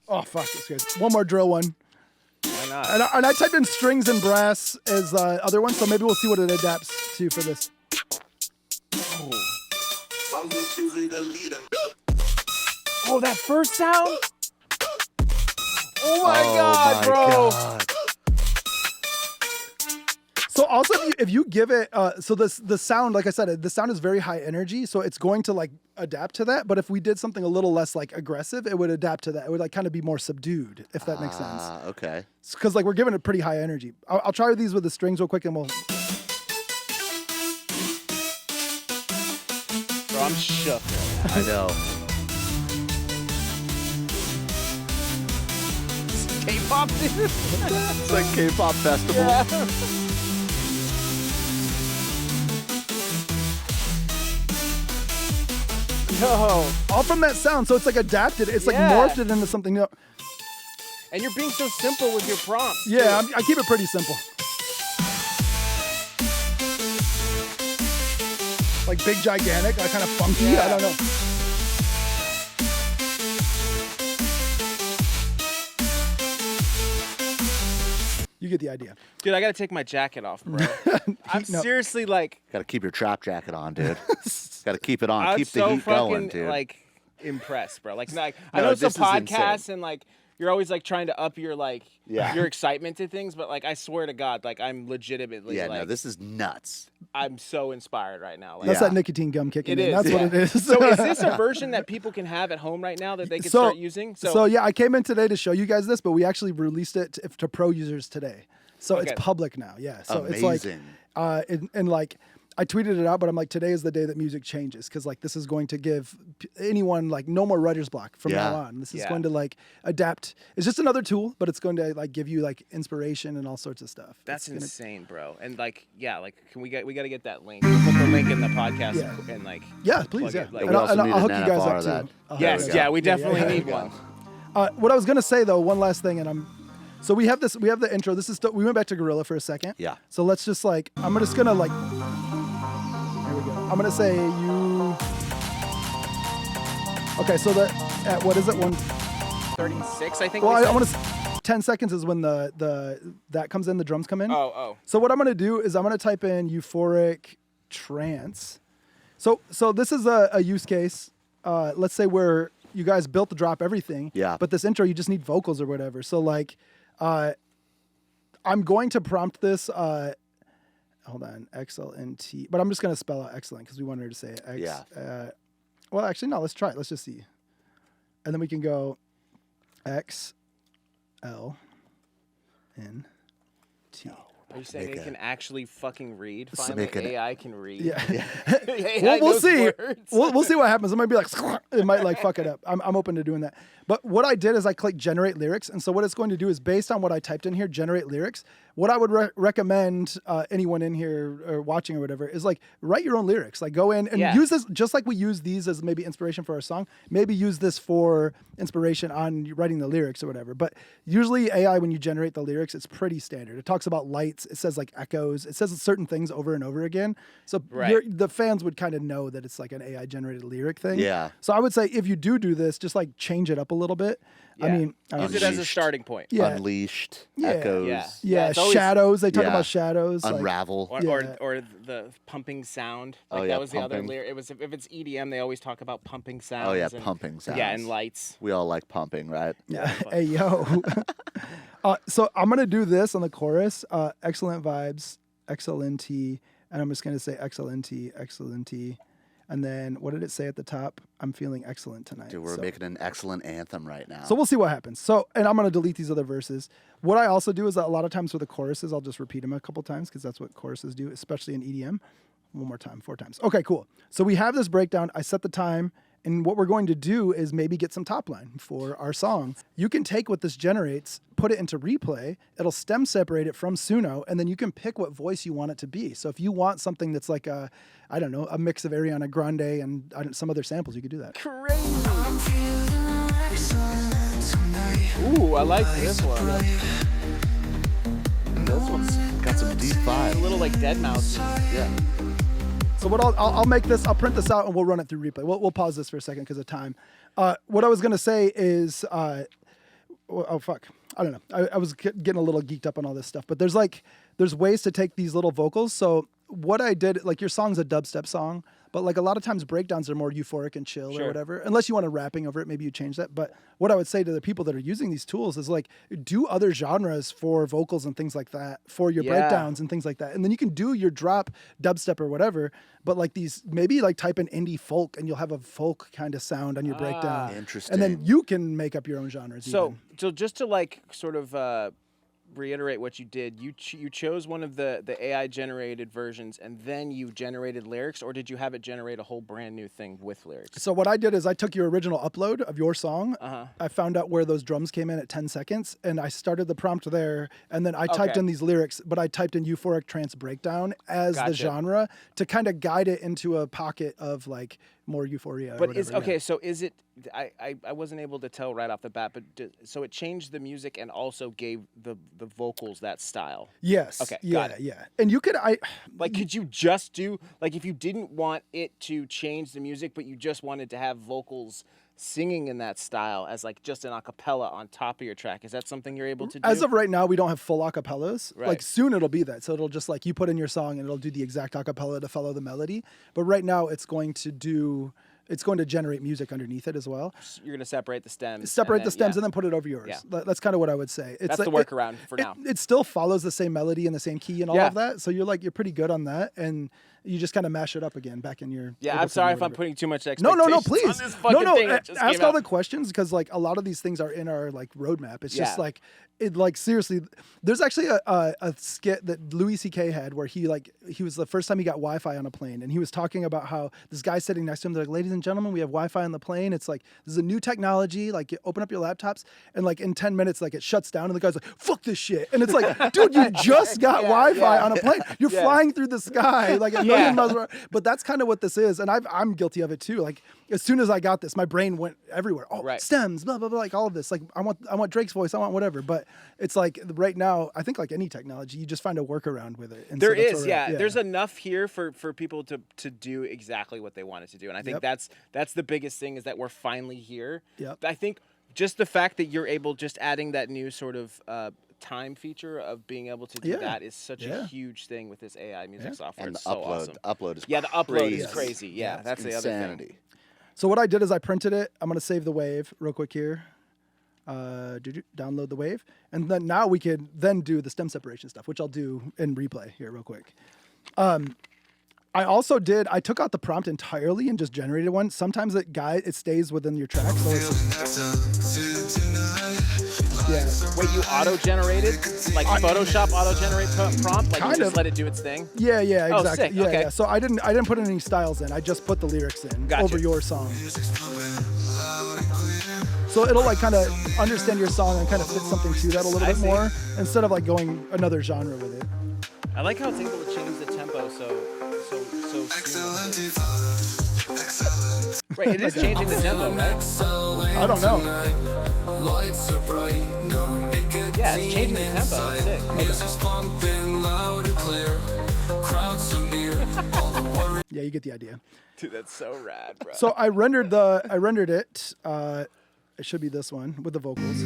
Oh fuck, this good. One more drill one. Why not? And I typed in strings and brass as other ones, so maybe we'll see what it adapts to for this. Oh, that first sound? Oh my God, bro. God. So also, if you give it, so the sound, like I said, the sound is very high energy, so it's going to like adapt to that. But if we did something a little less like aggressive, it would adapt to that. It would like kind of be more subdued, if that makes sense. Okay. Because like we're giving it pretty high energy. I'll try these with the strings real quick, and we'll. Bro, I'm shook. I know. K-pop, dude. It's like K-pop festival. Yeah. Yo. All from that sound, so it's like adapted. It's like Yeah. morphed it into something new. And you're being so simple with your prompts. Yeah, too. I keep it pretty simple. Like big, gigantic, like kind of funky. Yeah. I don't know. You get the idea. Dude, I gotta take my jacket off, bro. I'm No. seriously like, Got to keep your trap jacket on, dude. Got to keep it on. I'm Keep the so heat fucking going, dude. like impressed, bro. Like I No, know it's a this is insane. podcast and like you're always like trying to up your like Yeah. your excitement to things, but like I swear to God, like I'm legitimately yeah, like no, this is nuts. I'm so inspired right now. Like, That's Yeah. that nicotine gum kicking It in. is, That's what yeah. it is. So is this a version that people can have at home right now that they can start using? So yeah, I came in today to show you guys this, but we actually released it to pro users today. So Okay. it's public now. Yeah. So Amazing. it's like, and like I tweeted it out, but I'm like, today is the day that music changes because like this is going to give anyone like no more writer's block from Yeah. now on. This is Yeah. going to like adapt. It's just another tool, but it's going to like give you like inspiration and all sorts of stuff. that's It's gonna- insane, bro. And like, yeah, like we got to get that link. We'll put the link in the podcast Yeah. and like Yeah, please. plug Yeah. it, like- and we I'll, also and need I'll an hook you guys NFR up of too. that. I'll yes, hook you yeah, up. we definitely yeah. need one. What I was gonna say though, one last thing, and so we have the intro. This is we went back to Gorilla for a second. Yeah. So let's just like I'm just gonna like here we go. I'm gonna say you. Okay, so at what is it 36, I think. Well, we I said? want to. 10 seconds is when that comes in, the drums come in. Oh. So what I'm gonna do is I'm gonna type in euphoric trance. So this is a use case. Let's say where you guys built the drop everything. Yeah. But this intro, you just need vocals or whatever. So like, I'm going to prompt this. Hold on, XLNT. But I'm just gonna spell out excellent because we wanted her to say it. Yeah. Well, actually, no. Let's try it. Let's just see. And then we can go XLNT. Are you saying Make it a- can actually fucking read? So Finally, make an- AI can read. Yeah. AI We'll knows see. words. We'll see what happens. It might be like it might like fuck it up. I'm open to doing that. But what I did is I clicked generate lyrics, and so what it's going to do is based on what I typed in here, generate lyrics. What I would recommend anyone in here or watching or whatever is like write your own lyrics. Like go in and Yeah. use this just like we use these as maybe inspiration for our song. Maybe use this for inspiration on writing the lyrics or whatever. But usually AI, when you generate the lyrics, it's pretty standard. It talks about lights. It says like echoes. It says certain things over and over again. So Right. the fans would kind of know that it's like an AI generated lyric thing. Yeah. So I would say if you do this, just like change it up a little bit. I Yeah. mean, I don't use know. it as a starting point. Yeah. Unleashed. Yeah. Echoes. Yeah. Yeah, it's always- shadows. They talk Yeah. about shadows. like- Unravel. Or, Yeah. or the pumping sound. Oh, Like yeah, that was the other pumping. lyric. It was if it's EDM, they always talk about pumping sounds. Oh yeah, and, pumping sounds. Yeah, and lights. We all like pumping, right? yeah. Hey yo. So I'm gonna do this on the chorus. Excellent vibes, XLNT, and I'm just gonna say XLNT. And then what did it say at the top? I'm feeling excellent tonight. Dude, we're So- making an excellent anthem right now. So we'll see what happens. So, and I'm going to delete these other verses. What I also do is that a lot of times for the choruses, I'll just repeat them a couple times because that's what choruses do, especially in EDM. One more time, 4 times. Okay, cool. So we have this breakdown. I set the time And what we're going to do is maybe get some top line for our song. You can take what this generates, put it into Replay, it'll stem separate it from Suno, and then you can pick what voice you want it to be. So if you want something that's like a mix of Ariana Grande and some other samples, you could do that. Crazy. Ooh, I like this one. This one's got some deep vibe. A little like Deadmau5. Yeah. So what I'll make this, I'll print this out and we'll run it through Replay. We'll pause this for a second because of time. What I was going to say is, oh fuck, I don't know. I was getting a little geeked up on all this stuff, but there's ways to take these little vocals. So what I did, like your song's a dubstep song, but like a lot of times breakdowns are more euphoric and chill or whatever, unless you want a rapping over it, maybe you change that. But what I would say to the people that are using these tools is like, do other genres for vocals and things like that, for your breakdowns and things like that. And then you can do your drop dubstep or whatever, but like these, maybe like type in indie folk and you'll have a folk kind of sound on your breakdown. Interesting. And then you can make up your own genres. So just to like sort of reiterate what you did, you chose one of the AI generated versions and then you generated lyrics, or did you have it generate a whole brand new thing with lyrics? So what I did is I took your original upload of your song. I found out where those drums came in at 10 seconds and I started the prompt there, and then I typed in these lyrics, but I typed in euphoric trance breakdown as the genre to kind of guide it into a pocket of like more euphoria. But so is it, I wasn't able to tell right off the bat, but so it changed the music and also gave the vocals that style? Yes. Okay, yeah, yeah. And you could, could you just do, like if you didn't want it to change the music, but you just wanted to have vocals singing in that style as like just an acapella on top of your track, is that something you're able to do? As of right now, we don't have full acapellas. Right. Like soon it'll be that. So it'll just like you put in your song and it'll do the exact acapella to follow the melody. But right now it's going to generate music underneath it as well. You're going to separate the stems. Separate the stems and then put it over yours. Yeah. That's kind of what I would say. That's the workaround for now. It still follows the same melody and the same key and all of that. So you're pretty good on that. And you just kind of mash it up again back in your... Yeah, I'm sorry if I'm putting too much expectations No, please. on this fucking thing that just ask came all out. the questions because like a lot of these things are in our like roadmap. It's just like, it like seriously, there's actually a skit that Louis C.K. had where he was the first time he got Wi-Fi on a plane, and he was talking about how this guy sitting next to him, they're like, ladies and gentlemen, we have Wi-Fi on the plane. It's like, this is a new technology. Like, you open up your laptops and like in 10 minutes, like it shuts down and the guy's like, fuck this shit. And it's like, dude, you just got Wi-Fi on a plane. You're flying through the sky like a million miles per hour. But that's kind of what this is. And I'm guilty of it too. Like as soon as I got this, my brain went everywhere. Oh, stems, blah, blah, blah, like all of this. Like I want Drake's voice. I want whatever. But it's like right now, I think like any technology, you just find a workaround with it. And there is, there's enough here for people to do exactly what they wanted to do. And I think that's the biggest thing, is that we're finally here. Yep. I think just the fact that you're able, just adding that new sort of time feature of being able to do that is such a huge thing with this AI music software. And it's the so awesome. upload is the upload is crazy. Yeah, that's insanity. the other thing. So what I did is I printed it. I'm going to save the wave real quick here. Download the wave. And then now we could then do the stem separation stuff, which I'll do in Replay here real quick. I took out the prompt entirely and just generated one. Sometimes it stays within your track. So Wait, you auto-generated? Like Photoshop auto-generate prompt? Like kind you just of. let it do its thing? Yeah, exactly. Oh, sick. Yeah, Okay. yeah. So I didn't put any styles in. I just put the lyrics in over your song. So it'll like kind of understand your song and kind of fit something to that a little bit more instead of like going another genre with it. I like how it's able to change the tempo so Right, it is changing the tempo, right? I don't know. Yeah, it's changing the tempo. Sick. Yeah, you get the idea. Dude, that's so rad, bro. So I rendered it. It should be this one with the vocals.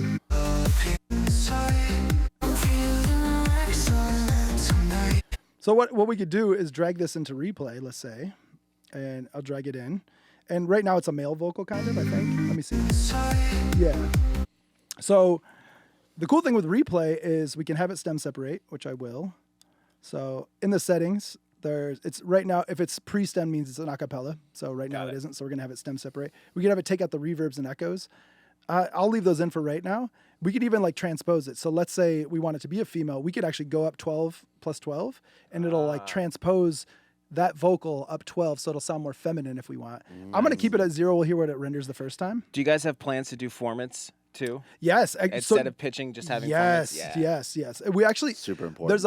So what we could do is drag this into Replay, let's say, and I'll drag it in. And right now it's a male vocal kind of, I think. Let me see. Yeah. So the cool thing with Replay is we can have it stem separate, which I will. So in the settings, it's right now, if it's pre-stem means it's an acapella. So right now it isn't, so we're gonna have it stem separate. We can have it take out the reverbs and echoes. I'll leave those in for right now. We could even like transpose it. So let's say we want it to be a female. We could actually go up 12 plus 12 and it'll like transpose that vocal up 12 so it'll sound more feminine if we want. I'm going to keep it at 0. We'll hear what it renders the first time. Do you guys have plans to do formants too? Yes. Instead of pitching, just having formants? Yes. We actually, super important.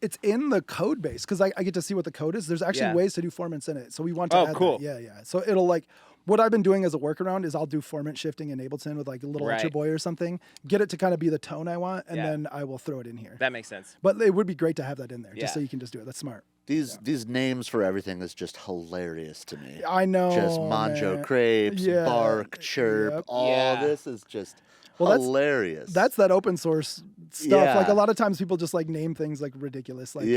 it's in the code base because I get to see what the code is. There's actually ways to do formants in it. So we want to add cool. that. Yeah. So it'll like, what I've been doing as a workaround is I'll do formant shifting in Ableton with like a little Ultra Boy or something, get it to kind of be the tone I want, and then I will throw it in here. That makes sense. But it would be great to have that in there just so you can just do it. That's smart. These names for everything is just hilarious to me. I know. Just Manjo Crepes, Bark, Chirp, all this is just hilarious. That's that open source stuff. Like a lot of times people just like name things like ridiculous, like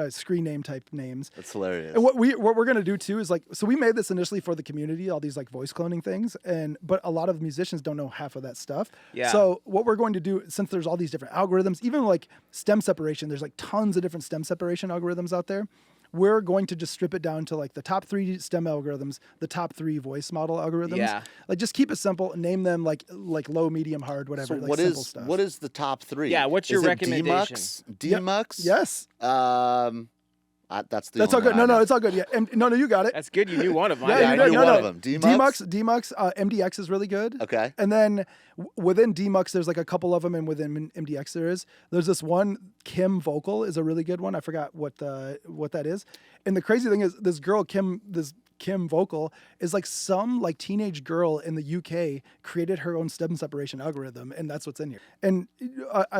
screen name type names. That's hilarious. And what we're gonna do too is like, so we made this initially for the community, all these like voice cloning things, but a lot of musicians don't know half of that stuff. Yeah. So what we're going to do, since there's all these different algorithms, even like stem separation, there's like tons of different stem separation algorithms out there. We're going to just strip it down to like the top 3 stem algorithms, the top 3 voice model algorithms. Yeah. Like just keep it simple, name them like low, medium, hard, whatever. So like simple stuff. What is the top 3? Yeah, what's your recommendation? Demux? Yes. That's all good. No, it's all good. Yeah, no, you got it. That's good. You knew one of them. I knew one of them. Demux, MDX is really good. Okay. And then within Demux, there's like a couple of them, and within MDX there's this one Kim vocal is a really good one. I forgot what that is. And the crazy thing is, this girl Kim vocal is like some like teenage girl in the UK created her own stem separation algorithm, and that's what's in here. And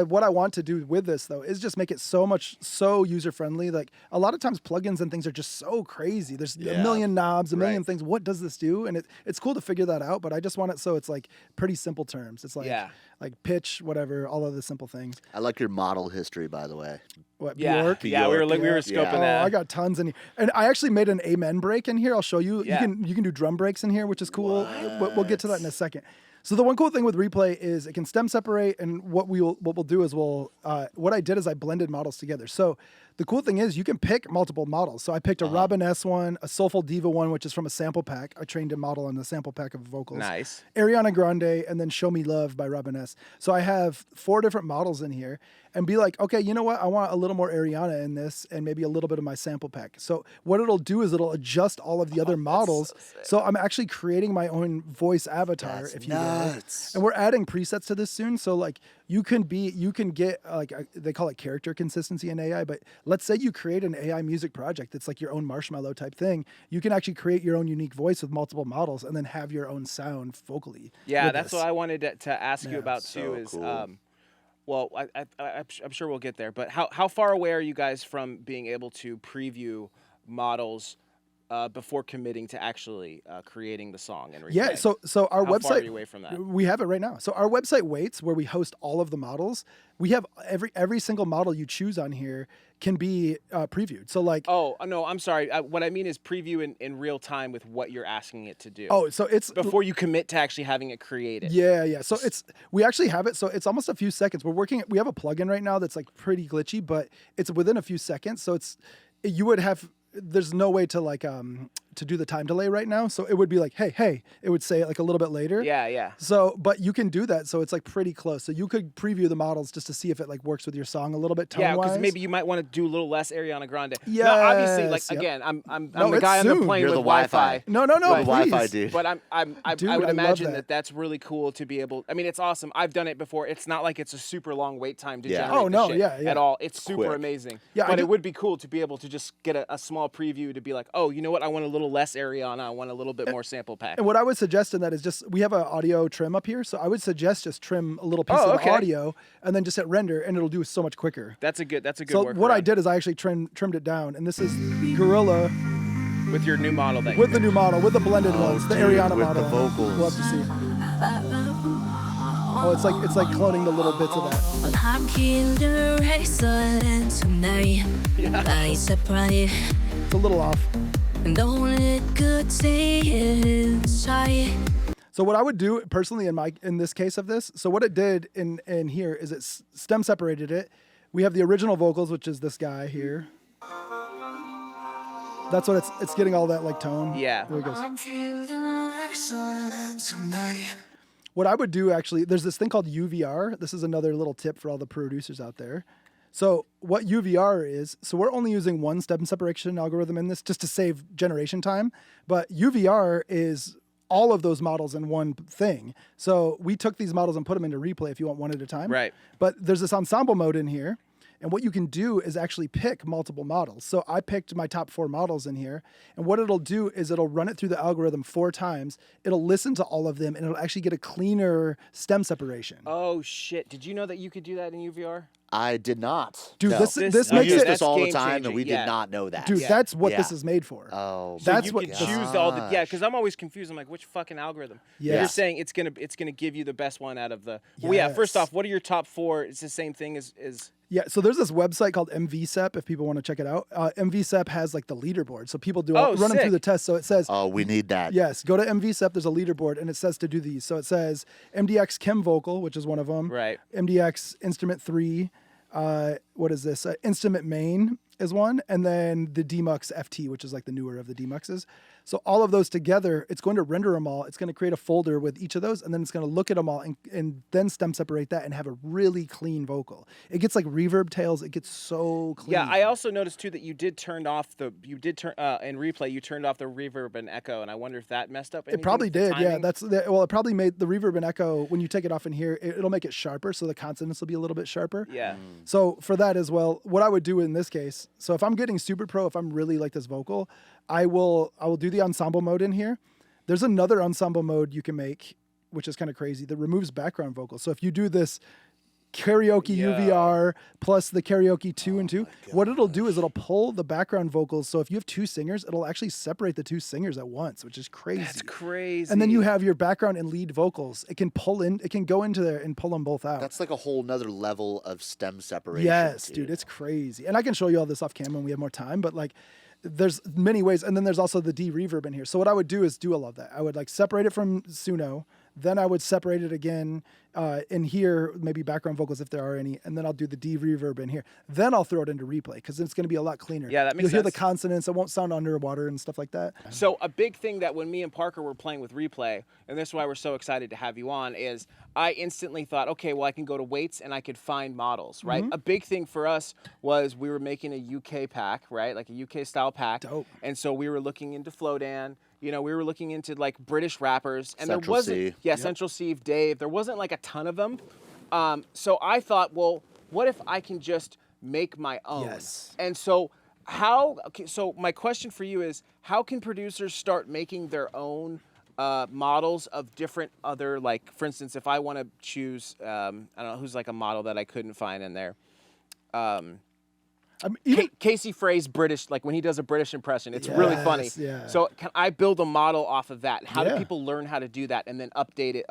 what I want to do with this though is just make it so user friendly. Like a lot of times plugins and things are just so crazy. There's a million knobs, a million things. What does this do? And it's cool to figure that out, but I just want it so it's like pretty simple terms. It's like pitch, whatever, all of the simple things. I like your model history, by the way. What, Bjork? Yeah, we were scoping that. I got tons in here. And I actually made an amen break in here. I'll show you. You can do drum breaks in here, which is cool. We'll get to that in a second. So the one cool thing with Replay is it can stem separate, and what we'll do is what I did is I blended models together. So the cool thing is you can pick multiple models. So I picked a Robin S one, a Soulful Diva one, which is from a sample pack. I trained a model on the sample pack of vocals. Nice. Ariana Grande, and then Show Me Love by Robin S. So I have 4 different models in here, and be like, okay, you know what? I want a little more Ariana in this, and maybe a little bit of my sample pack. So what it'll do is it'll adjust all of the other models. So I'm actually creating my own voice avatar, if you will. And we're adding presets to this soon. So like you can get like they call it character consistency in AI, but let's say you create an AI music project that's like your own Marshmallow type thing. You can actually create your own unique voice with multiple models and then have your own sound vocally. Yeah, that's what I wanted to ask you about too. Is cool. Well, I'm sure we'll get there. But how far away are you guys from being able to preview models before committing to actually creating the song and Replay? Yeah, so our how website, far are you away from that? We have it right now. So our website waits where we host all of the models. We have every single model you choose on here can be previewed. So like, oh no, I'm sorry. What I mean is preview in real time with what you're asking it to do. Oh, so it's before you commit to actually having it created. Yeah. So we actually have it. So it's almost a few seconds. We have a plugin right now that's like pretty glitchy, but it's within a few seconds. So there's no way to like to do the time delay right now. So it would be like, hey, it would say it like a little bit later. Yeah. So, but you can do that. So it's like pretty close. So you could preview the models just to see if it like works with your song a little bit tone-wise. Yeah, because maybe you might want to do a little less Ariana Grande. Yeah. No, obviously, like again, I'm the guy on the plane You're with the Wi-Fi. No, the please. Wi-Fi dude. But I Dude, would I imagine love that's really cool to be able. I mean, it's awesome. I've done it before. It's not like it's a super long wait time to generate the shit at all. It's super amazing. Yeah, but it would be cool to be able to just get a small preview to be like, oh, you know what? I want a little less Ariana. I want a little bit more sample pack. And what I would suggest in that is just, we have an audio trim up here. So I would suggest just trim a little piece of the audio and then just hit render, and it'll do so much quicker. That's a good So what I did is I actually trimmed it down, and this is Gorilla with your new model with the new model, with the blended ones, the Ariana with model. the vocals. We'll have to see. Oh, it's like cloning the little bits of that. It's a little off. So what I would do personally in this case of this, so what it did in here is it stem separated it. We have the original vocals, which is this guy here. That's what it's getting all that like tone. Yeah. There it goes. What I would do actually, there's this thing called UVR. This is another little tip for all the producers out there. So what UVR is, so we're only using one stem separation algorithm in this just to save generation time. But UVR is all of those models in one thing. So we took these models and put them into replay if you want one at a time. Right. But there's this ensemble mode in here. And what you can do is actually pick multiple models. So I picked my top 4 models in here. And what it'll do is it'll run it through the algorithm 4 times. It'll listen to all of them, and it'll actually get a cleaner stem separation. Oh, shit. Did you know that you could do that in UVR? I did not. Dude, no. this we makes use it... this all the game time, changing, and we yeah. did not know that. Dude, that's what this is made for. Oh, So that's you what can this- choose all the because I'm always confused. I'm like, which fucking algorithm? Yes. You're saying it's gonna give you the best one out of the. Well, yeah. First Yes. off, what are your top 4? It's the same thing as. Yeah, so there's this website called MVSEP if people want to check it out. MVSEP has like the leaderboard, so people Oh, run them sick. through the test. So it says, Oh, we need that. yes, go to MVSEP. There's a leaderboard, and it says to do these. So it says MDX Chem Vocal, which is one of them. Right. MDX Instrument 3. What is this? Instrument Main is one, and then the Demux FT, which is like the newer of the Demuxes. So all of those together, it's going to render them all. It's going to create a folder with each of those, and then it's going to look at them all and then stem separate that and have a really clean vocal. It gets like reverb tails. It gets so clean. Yeah, I also noticed too that you did turn off the in replay. You turned off the reverb and echo, and I wonder if that messed up anything. It probably with the did, yeah. timing? Well, it probably made the reverb and echo when you take it off in here. It'll make it sharper, so the consonants will be a little bit sharper. Yeah. So for that as well, what I would do in this case, so if I'm getting super pro, if I'm really like this vocal, I will do the ensemble mode in here. There's another ensemble mode you can make, which is kind of crazy, that removes background vocals. So if you do this karaoke UVR plus the karaoke 2 and 2, what it'll do is it'll pull the background vocals. So if you have 2 singers, it'll actually separate the 2 singers at once, which is crazy. That's crazy. And then you have your background and lead vocals. It can go into there and pull them both out. That's like a whole nother level of stem separation. Yes, dude, it's crazy. And I can show you all this off camera when we have more time, but like there's many ways. And then there's also the D-reverb in here. So what I would do is do all of that. I would like separate it from Suno. Then I would separate it again in here, maybe background vocals if there are any, and then I'll do the D-reverb in here. Then I'll throw it into replay because it's going to be a lot cleaner. Yeah, that makes You'll hear the sense. consonants. It won't sound underwater and stuff like that. So a big thing that when me and Parker were playing with replay, and this is why we're so excited to have you on, is I instantly thought, okay, well I can go to weights and I could find models, right? A big thing for us was we were making a UK pack, right? Like a UK style pack. Dope. And so we were looking into Flowdan. You know, we were looking into like British rappers, and Central there wasn't, C. yeah, Central C, Dave. There wasn't like a ton of them. So I thought, well, what if I can just make my own? Yes. And so so my question for you is, how can producers start making their own models of different other, like, for instance, if I want to choose, I don't know, who's like a model that I couldn't find in there. Casey Frey's British, like when he does a British impression, it's really funny. Yeah. So can I build a model off of that? How do Yeah. people learn how to do that and then update it,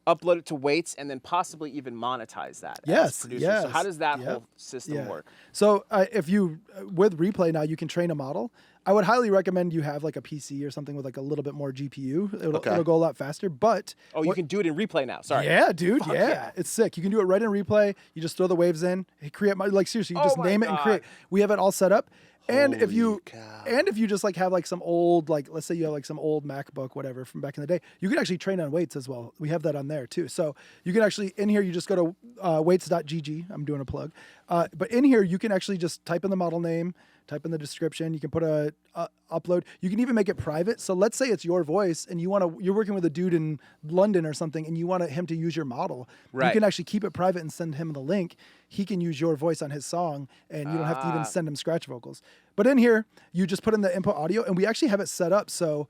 upload it to weights, and then possibly even monetize that? as Yes, producers? yes. So how does that Yep. whole system work? So if you, with replay now, you can train a model. I would highly recommend you have like a PC or something with like a little bit more GPU. It'll go a lot faster, but. Oh, you can do it in replay now. Sorry. Yeah, dude. Fuck Yeah. yeah. It's sick. You can do it right in replay. You just throw the waves in, create like seriously, you just my name it and God. create. We have it all set up. And if Holy you cow. just like have like some old, like let's say you have like some old MacBook, whatever from back in the day, you can actually train on weights as well. We have that on there too. So you can actually in here you just go to weights.gg. I'm doing a plug, but in here you can actually just type in the model name, type in the description. You can put a upload. You can even make it private. So let's say it's your voice and you're working with a dude in London or something, and you want him to use your model. Right. You can actually keep it private and send him the link. He can use your voice on his song, and you don't have to even send him scratch vocals. But in here, you just put in the input audio, and we actually have it set up so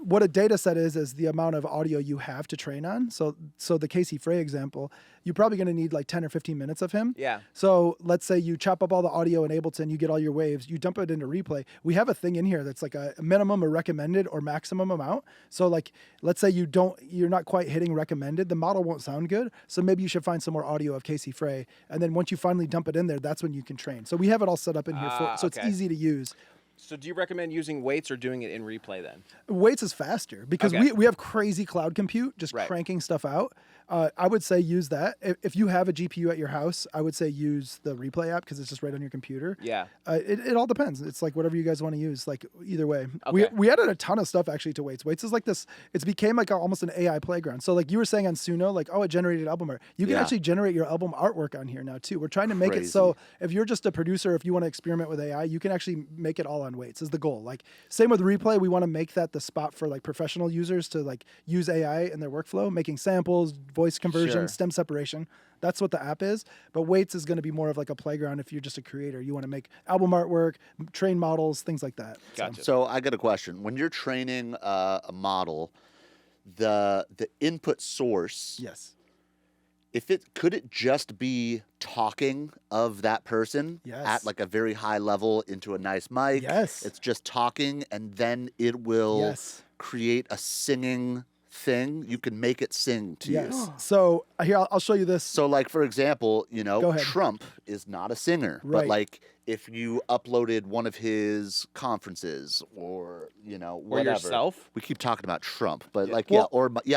what a data set is the amount of audio you have to train on. So the Casey Frey example, you're probably going to need like 10 or 15 minutes of him. Yeah. So let's say you chop up all the audio in Ableton, you get all your waves, you dump it into replay. We have a thing in here that's like a minimum, a recommended, or maximum amount. So like, let's say you're not quite hitting recommended, the model won't sound good. So maybe you should find some more audio of Casey Frey. And then once you finally dump it in there, that's when you can train. So we have it all set up in here so it's okay. easy to use. So do you recommend using weights or doing it in replay then? Weights is faster because Okay. we have crazy cloud compute just Right. cranking stuff out. I would say use that. If you have a GPU at your house, I would say use the replay app because it's just right on your computer. Yeah. It all depends. It's like whatever you guys want to use. Like either way, Okay. we added a ton of stuff actually to Weights. Weights is like this. It's became like almost an AI playground. So like you were saying on Suno, like it generated album art. You can actually generate your album artwork on here now too. We're trying to make it so if you're just a producer, if you want to experiment with AI, you can actually make it all on Weights. Is the goal. Like same with replay, we want to make that the spot for like professional users to like use AI in their workflow, making samples, voice conversion, stem separation. That's what the app is. But Weights is going to be more of like a playground if you're just a creator. You want to make album artwork, train models, things like that. Gotcha. So I got a question. When you're training a model, the input source, Yes. could it just be talking of that person at like a very high level into a nice mic? Yes. It's just talking, and then it will create a singing thing. You can make it sing to you. So here, I'll show you this. So like, for example, Go ahead. Trump is not a singer, but like if you uploaded one of his conferences or, whatever. Or yourself? We keep talking about Trump, but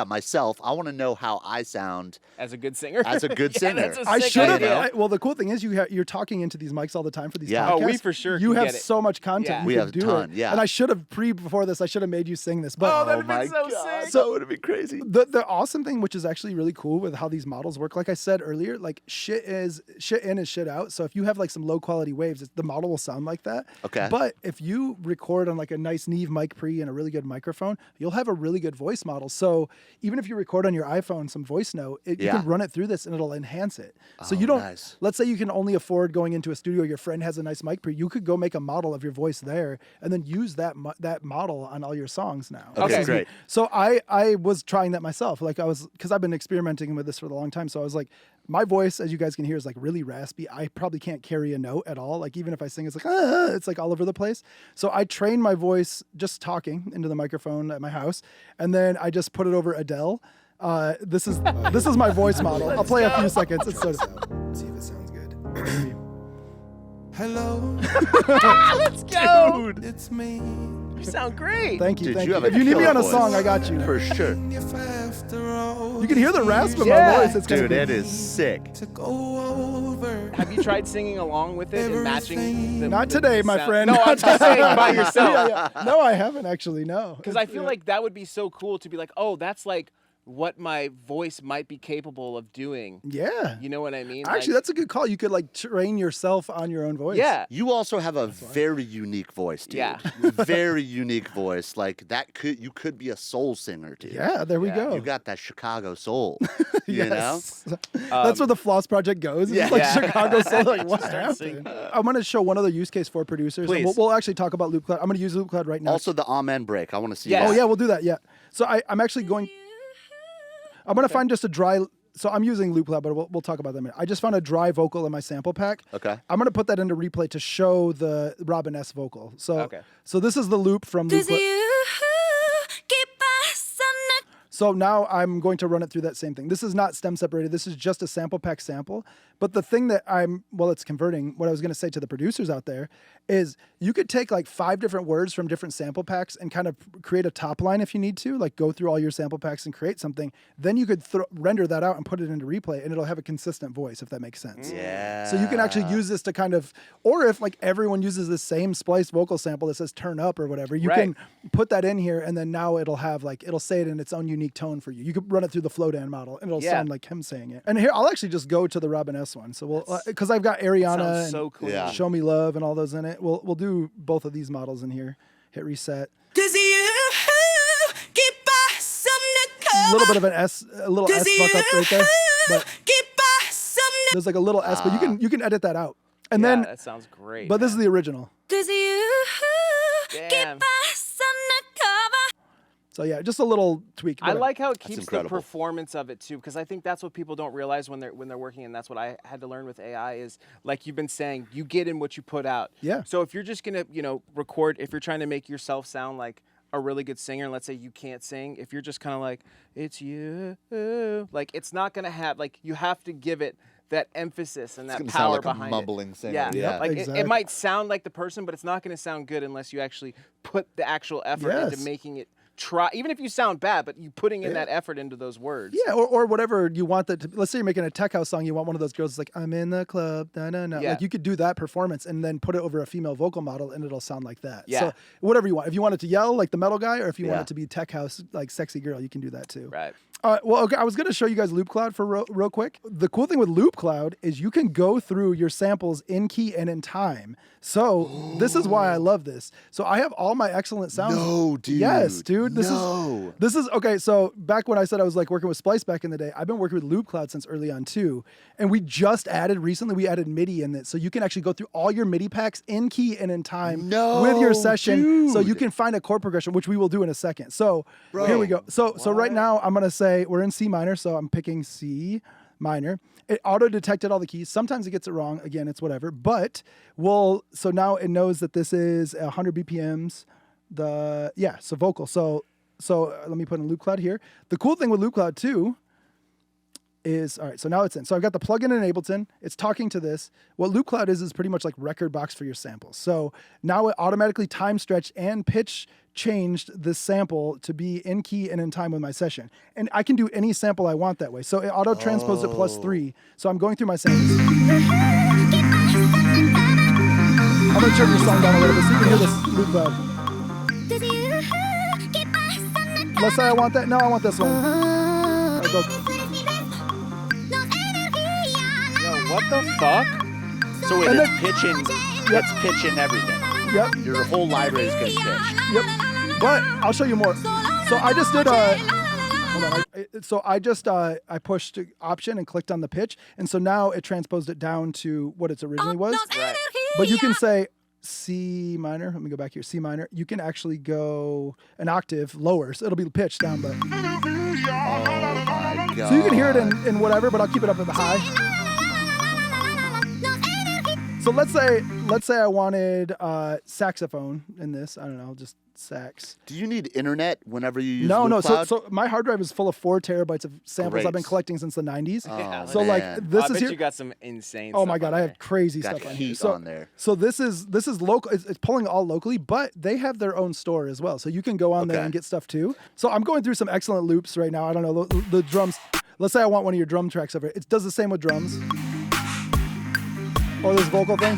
myself. I want to know how I sound as a good singer. As a good singer. I should have. Well, the cool thing is you're talking into these mics all the time for these podcasts. Oh, we for sure You can have get it. so much content. We You have could a do ton, it. yeah. And I should have before this. I should have made you sing this. But that'd have been so sick. That would have been crazy. The awesome thing, which is actually really cool with how these models work, like I said earlier, like shit in is shit out. So if you have like some low quality waves, the model will sound like that. Okay. But if you record on like a nice Neve mic pre and a really good microphone, you'll have a really good voice model. So even if you record on your iPhone some voice note, you can run it through this and it'll enhance it. So you don't. Nice. Let's say you can only afford going into a studio. Your friend has a nice mic pre. You could go make a model of your voice there and then use that model on all your songs now. Okay, great. So I was trying that myself. Like because I've been experimenting with this for a long time. So I was like, my voice, as you guys can hear, is like really raspy. I probably can't carry a note at all. Like even if I sing, it's like, it's like all over the place. So I trained my voice just talking into the microphone at my house. And then I just put it over Adele. This is my voice model. I'll play a few seconds. It's See if it sounds good. Hello, Let's go. dude. It's me. You sound great. Thank you. Dude, Thank you you. have a If you need me killer on a voice. song, I got you. For sure. If after all You can hear the rasp of Yeah. my voice. It's Dude, it is sick. to go over. Have you tried singing along with it and matching the Not today, my sound? friend. No, I'm just saying by yourself. No, I haven't actually. No. Because I feel like that would be so cool to be like, oh, that's like what my voice might be capable of doing. Yeah. You know what I mean? Actually, Like, that's a good call. You could like train yourself on your own voice. yeah. You also have a very unique voice, dude. Yeah. Very unique voice. Like you could be a soul singer, dude. Yeah, there we go. You got that Chicago soul. You know? Yes. That's where the Floss Project goes. It's like Yeah. Chicago soul. Like, what Just start happened? singing. I'm going to show one other use case for producers. And Please. we'll actually talk about Loopcloud. I'm going to use Loopcloud right now. Also the amen break. I want to see Yes. Oh, that. yeah, we'll do that. Yeah. So I'm actually going. I'm going to find just a dry. So I'm using Loopcloud, but we'll talk about that in a minute. I just found a dry vocal in my sample pack. Okay. I'm going to put that into replay to show the Robin S vocal. So, Okay. so this is the loop from Loopcloud. So now I'm going to run it through that same thing. This is not stem separated. This is just a sample pack sample. But the thing that it's converting, what I was going to say to the producers out there is you could take like 5 different words from different sample packs and kind of create a top line if you need to, like go through all your sample packs and create something. Then you could render that out and put it into replay and it'll have a consistent voice, if that makes sense. Yeah. So you can actually use this to kind of, or if like everyone uses the same spliced vocal sample that says turn up or whatever, you can put that in here and then now it'll have like, it'll say it in its own unique tone for you. You could run it through the Flowdan model and it'll sound like him saying it. And here, I'll actually just go to the Robin S one. So we'll, because I've got Ariana Sounds and so cool. Yeah. Show Me Love and all those in it. We'll do both of these models in here. Hit reset. A little bit of a little S fuck up right there. But there's like a little S, but you can edit that out. And Yeah, then, that sounds great. but this is the original. Damn. So yeah, just a little tweak. I like how it keeps the incredible. performance of it too, because I think that's what people don't realize when they're working, and that's what I had to learn with AI is, like you've been saying, you get in what you put out. Yeah. So if you're just gonna, record, if you're trying to make yourself sound like a really good singer, and let's say you can't sing, if you're just kind of like, it's you, like it's not gonna have, like you have to give it that emphasis and that gonna power sound like behind a mumbling singer. Yeah, Yeah. like Exactly. it might sound like the person, but it's not going to sound good unless you actually put the actual effort into Yes. making it try, even if you sound bad, but you putting in that effort into those words. Yeah, or whatever you want that to, let's say you're making a tech house song, you want one of those girls that's like, I'm in the club, na. Yeah. Like you could do that performance and then put it over a female vocal model and it'll sound like that. Yeah. So whatever you want. If you want it to yell like the metal guy, or if you want it to be tech house, like sexy girl, you can do that too. Right. Well, okay, I was going to show you guys Loopcloud for real quick. The cool thing with Loopcloud is you can go through your samples in key and in time. So this is why I love this. So I have all my excellent sounds. No, dude. Yes, dude. This is okay. So back when I said I was like working with Splice back in the day, I've been working with Loopcloud since early on too. And we just recently we added MIDI in it. So you can actually go through all your MIDI packs in key and in time with your session. Dude. So you can find a chord progression, which we will do in a second. So here we go. So right now I'm going to say we're in C minor. So I'm picking C minor. It auto-detected all the keys. Sometimes it gets it wrong. Again, it's whatever. But so now it knows that this is 100 BPMs. So vocal. So let me put in Loopcloud here. The cool thing with Loopcloud too is, all right, so now it's in. So I've got the plugin in Ableton. It's talking to this. What Loopcloud is pretty much like Record Box for your samples. So now it automatically time stretched and pitch changed this sample to be in key and in time with my session. And I can do any sample I want that way. So it auto transposed it +3. So I'm going through my samples. I'm going to turn your song down a little bit so you can hear this Loopcloud. Let's say I want that. No, I want this one. Right, go. Yo, what the fuck? So wait, And it's then- pitching. It's pitching everything. Yep. Your whole library is getting pitched. Yep. But I'll show you more. So I just did hold on. I pushed Option and clicked on the pitch, and so now it transposed it down to what it originally was. Right. But you can say C minor. Let me go back here. C minor. You can actually go an octave lower, so it'll be pitched down. But Oh my god. so you can hear it in whatever, but I'll keep it up at the high. So let's say I wanted saxophone in this. I don't know, just sax. Do you need internet whenever you use No. Loopcloud? So my hard drive is full of 4 terabytes of samples I've been Great. collecting since the 90s. Oh, So like man. this I is bet here. you got some insane Oh stuff my god, on I there. have crazy Got stuff on heat here. So, on there. So this is local. It's pulling all locally, but they have their own store as well. So you can go on there Okay. and get stuff too. So I'm going through some excellent loops right now. I don't know the drums. Let's say I want one of your drum tracks over it. It does the same with drums. Or this vocal thing.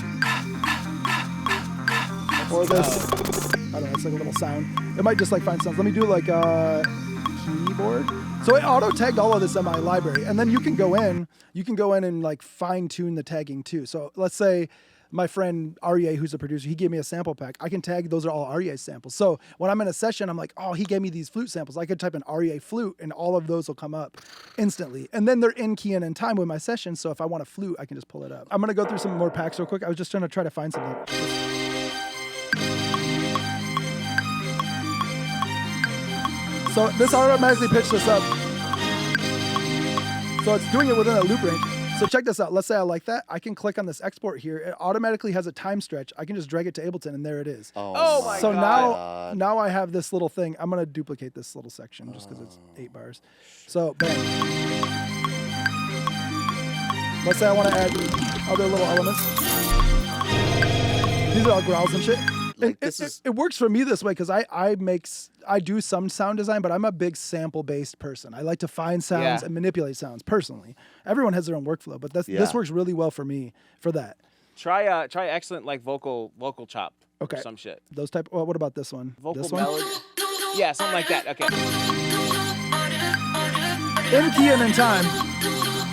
Or this. I don't know. It's like a little sound. It might just like find sounds. Let me do like a keyboard. So it auto tagged all of this in my library, and then you can go in and like fine tune the tagging too. So let's say my friend REA, who's a producer, he gave me a sample pack. I can tag, those are all REA samples. So when I'm in a session, I'm like, oh, he gave me these flute samples. I could type in REA flute and all of those will come up instantly. And then they're in key and in time with my session. So if I want a flute, I can just pull it up. I'm going to go through some more packs real quick. I was just trying to try to find something. So this automatically pitched this up. So it's doing it within a loop range. So check this out. Let's say I like that. I can click on this export here. It automatically has a time stretch. I can just drag it to Ableton, and there it is. Oh my So God. now I have this little thing. I'm going to duplicate this little section just because it's 8 bars. So bam. Let's say I want to add other little elements. These are all growls and shit. Like, It works for me this way because I do some sound design, but I'm a big sample-based person. I like to find sounds and manipulate sounds personally. Everyone has their own workflow, but this works really well for me for that. Try excellent like vocal chop. Okay. Or some shit. Those type. Well, what about this one? Vocal This one? melody. Yeah, something like that. Okay. In key and in time.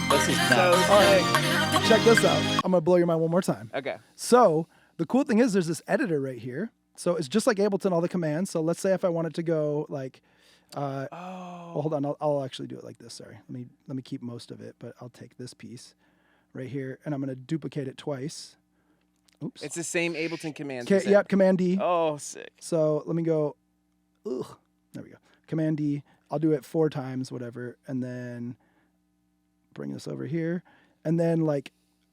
This is So nuts. All right. Check this out. I'm gonna blow your mind one more time. okay. So the cool thing is there's this editor right here. So it's just like Ableton, all the commands. So let's say if I wanted to go like, well, hold on, I'll actually do it like this. Sorry, let me keep most of it, but I'll take this piece right here and I'm gonna duplicate it twice. Oops. It's the same Ableton commands. Okay, yep, Command D. Oh, sick. So let me go. Ugh, there we go. Command D. I'll do it 4 times, whatever, and then bring this over here, and then like,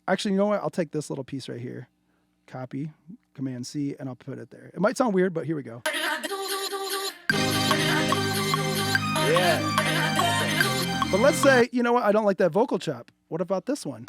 actually, you know what? I'll take this little piece right here. Copy, Command C, and I'll put it there. It might sound weird, but here we go. Yeah. But let's say, you know what? I don't like that vocal chop. What about this one?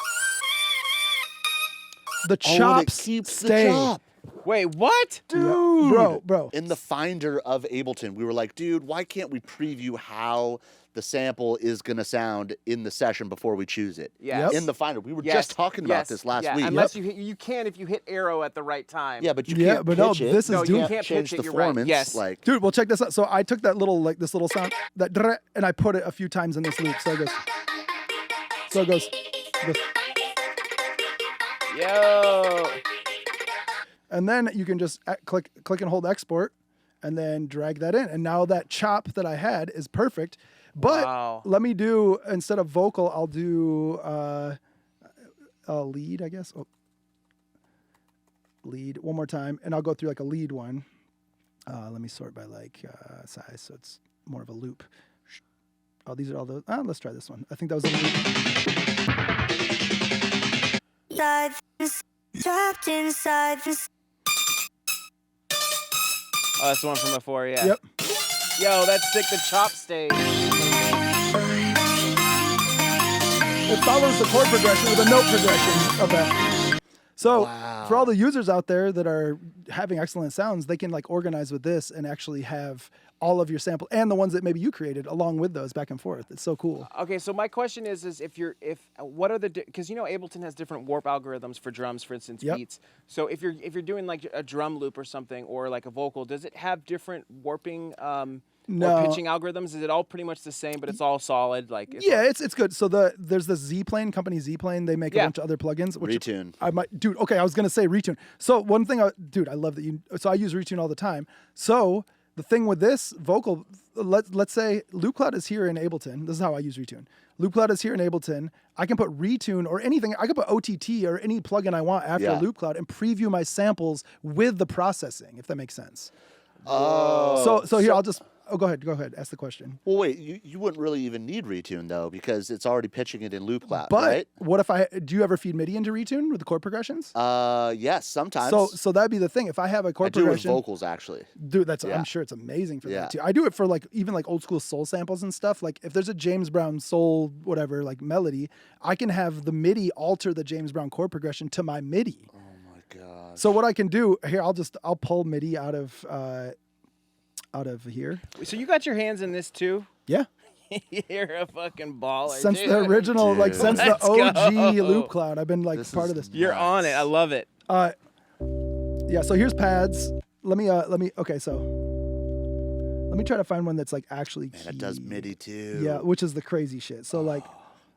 The chops keeps the stay. chop. Wait, what? Dude, bro. In the Finder of Ableton, we were like, dude, why can't we preview how the sample is gonna sound in the session before we choose it? Yes. In the Finder, we were just talking about this last week. Unless you can if you hit arrow at the right time. Yeah, but you can't pitch it. This is no, you can't change pitch it. the You're right. formants. Yes. Like, dude, well check this out. So I took that little this little sound that and I put it a few times in this loop. So it goes. So it goes. Yo. And then you can just click and hold export, and then drag that in. And now that chop that I had is perfect. But let me do, instead of vocal, I'll do a lead, I guess. Oh. Lead one more time, and I'll go through like a lead one. Let me sort by like size, so it's more of a loop. Oh, these are all those. Let's try this one. I think that was a loop. Trapped inside this. Oh, that's the one from before, yeah. Yep. Yo, that's sick, the chop stage. It follows the chord progression with a note progression of that. So for all the users out there that are having excellent sounds, they can like organize with this and actually have all of your sample and the ones that maybe you created along with those back and forth. It's so cool. Okay, so my question is what are the, because you know Ableton has different warp algorithms for drums, for instance, beats. So if you're doing like a drum loop or something, or like a vocal, does it have different warping or pitching algorithms? Is it all pretty much the same, but it's all solid? Like it's good. So there's the Z-Plane company, Z-Plane. They make a bunch of other plugins. Which Retune. I was gonna say Retune. So one thing, I love that you. So I use Retune all the time. So the thing with this vocal, let's say Loopcloud is here in Ableton. This is how I use Retune. Loopcloud is here in Ableton. I can put Retune or anything. I can put OTT or any plugin I want after Loopcloud and preview my samples with the processing, if that makes sense. Oh. So here, I'll just... Oh, go ahead. Ask the question. Well, wait, you wouldn't really even need Retune, though, because it's already pitching it in Loopcloud, but right? What if do you ever feed MIDI into Retune with the chord progressions? Yes, sometimes. So that'd be the thing. If I have a chord progression... I do with vocals, actually. Dude, I'm sure it's amazing for that, too. I do it for, like, even, like, old school soul samples and stuff. Like, if there's a James Brown soul, whatever, like, melody, I can have the MIDI alter the James Brown chord progression to my MIDI. Oh, my God. So what I can do... Here, I'll pull MIDI out of here. So you got your hands in this too? Yeah. You're a fucking baller. Since dude. the original, like since the OG go. Loopcloud, I've been like part of this. You're on it. I love it. Yeah. So here's pads. Okay. So let me try to find one that's like actually key. That does MIDI too. Yeah, which is the crazy shit. So like,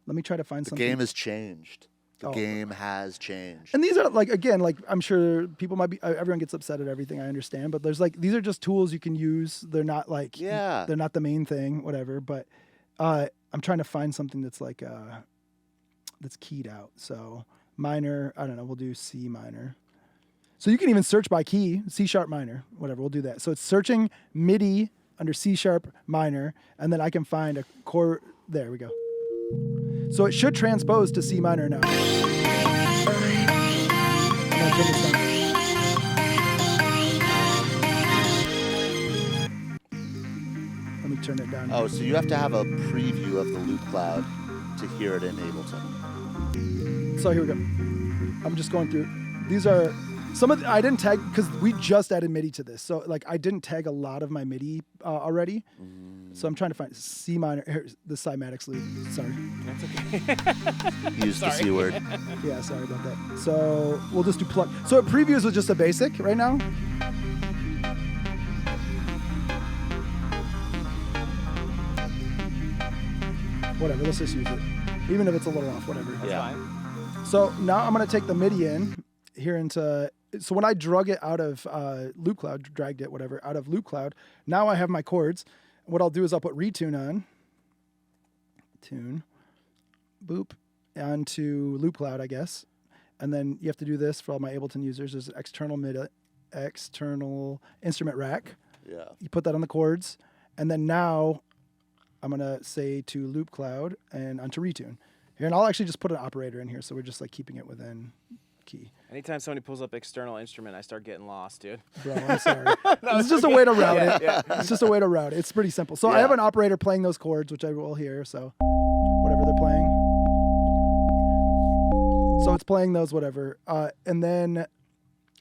let me try to find something. The game has changed. The game has changed. And these are like, again, like I'm sure people might be, everyone gets upset at everything, I understand, but there's like, these are just tools you can use. They're not like, they're not the main thing, whatever, but I'm trying to find something that's like, that's keyed out. So minor, I don't know, we'll do C minor. So you can even search by key, C sharp minor, whatever, we'll do that. So it's searching MIDI under C sharp minor, and then I can find a chord, there we go. So it should transpose to C minor now. I'm gonna turn this down. Let me turn it down. Oh, so you have to have a preview of the Loopcloud to hear it in Ableton. So here we go. I'm just going through. These are some of I didn't tag because we just added MIDI to this. So like I didn't tag a lot of my MIDI already. So I'm trying to find C minor. Here's the cymatics loop. Sorry. That's okay. Use the C word. Yeah, sorry about that. So we'll just do plug. So it previews with just a basic right now. Whatever, let's just use it. Even if it's a little off, whatever. That's fine. So now I'm gonna take the MIDI in here into, so when I drug it out of Loopcloud, dragged it, whatever, out of Loopcloud, now I have my chords. What I'll do is I'll put Retune on. Tune. Boop. Onto Loopcloud, I guess. And then you have to do this for all my Ableton users. There's an external instrument rack. Yeah. You put that on the chords. And then now I'm going to say to Loopcloud and onto Retune. Here, and I'll actually just put an operator in here, so we're just like keeping it within key. Anytime somebody pulls up external instrument, I start getting lost, dude. Bro, I'm sorry. It's just a way to route it. Yeah. It's just a way to route it. It's pretty simple. So I have an operator playing those chords, which I will hear, so whatever they're playing. So it's playing those, whatever. And then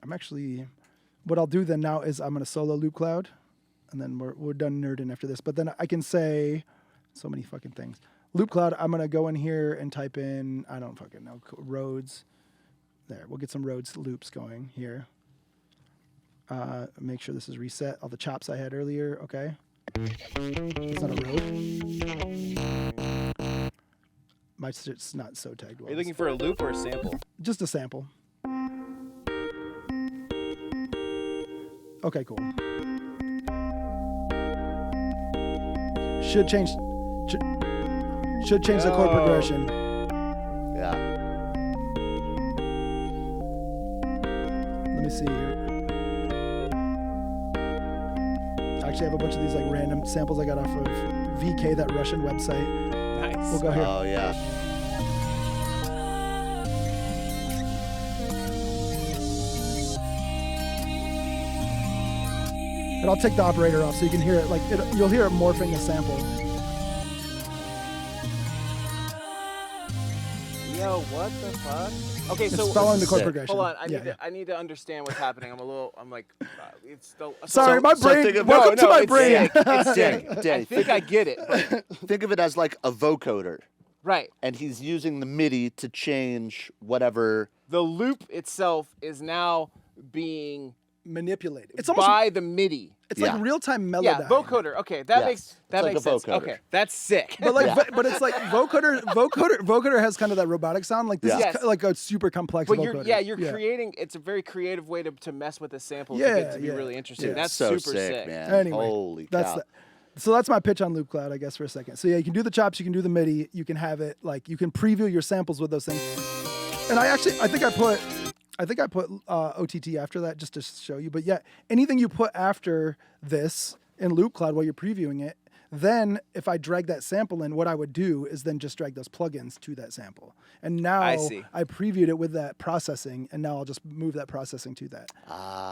I'm actually, what I'll do then now is I'm going to solo Loopcloud, and then we're done nerding after this. But then I can say so many fucking things. Loopcloud, I'm going to go in here and type in, I don't fucking know, Rhodes. There, we'll get some Rhodes loops going here. Make sure this is reset. All the chops I had earlier, okay. It's not a Rhode. My shit's not so tagged well. Are you looking for a loop or a sample? Just a sample. Okay, cool. Should change the chord progression. Yeah. Let me see here. I actually have a bunch of these like random samples I got off of VK, that Russian website. Nice. We'll go here. Oh yeah. And I'll take the operator off so you can hear it. You'll hear it morphing the sample. Yo, what the fuck? Okay, It's so following the chord sick. progression. hold on. Yeah. I need to understand what's happening. I'm like, it's still. Sorry, my so brain. think of- Welcome to my it's brain. sick. It's sick. Danny, I think I get it. But, think of it as like a vocoder, right. and he's using the MIDI to change whatever. The loop itself is now being Manipulated. It's almost by the MIDI. it's Yeah. like real-time melodyne. Yeah, vocoder. Okay, that Yes. makes It's like makes a sense. vocoder. Okay, that's sick. But like, Yeah. but it's like vocoder has kind of that robotic sound. Like this Yeah. is Yes. like a super complex But vocoder. you're creating. It's a very creative way to mess with a sample to Yeah, get to be yeah. really interesting. Yeah. That's so super sick. man. Anyway, Holy that's cow. so that's my pitch on Loopcloud, I guess, for a second. So yeah, you can do the chops, you can do the MIDI, you can have it like you can preview your samples with those things. And I think I put OTT after that just to show you. But yeah, anything you put after this in Loopcloud while you're previewing it, then if I drag that sample in, what I would do is then just drag those plugins to that sample. And now I see. I previewed it with that processing, and now I'll just move that processing to that.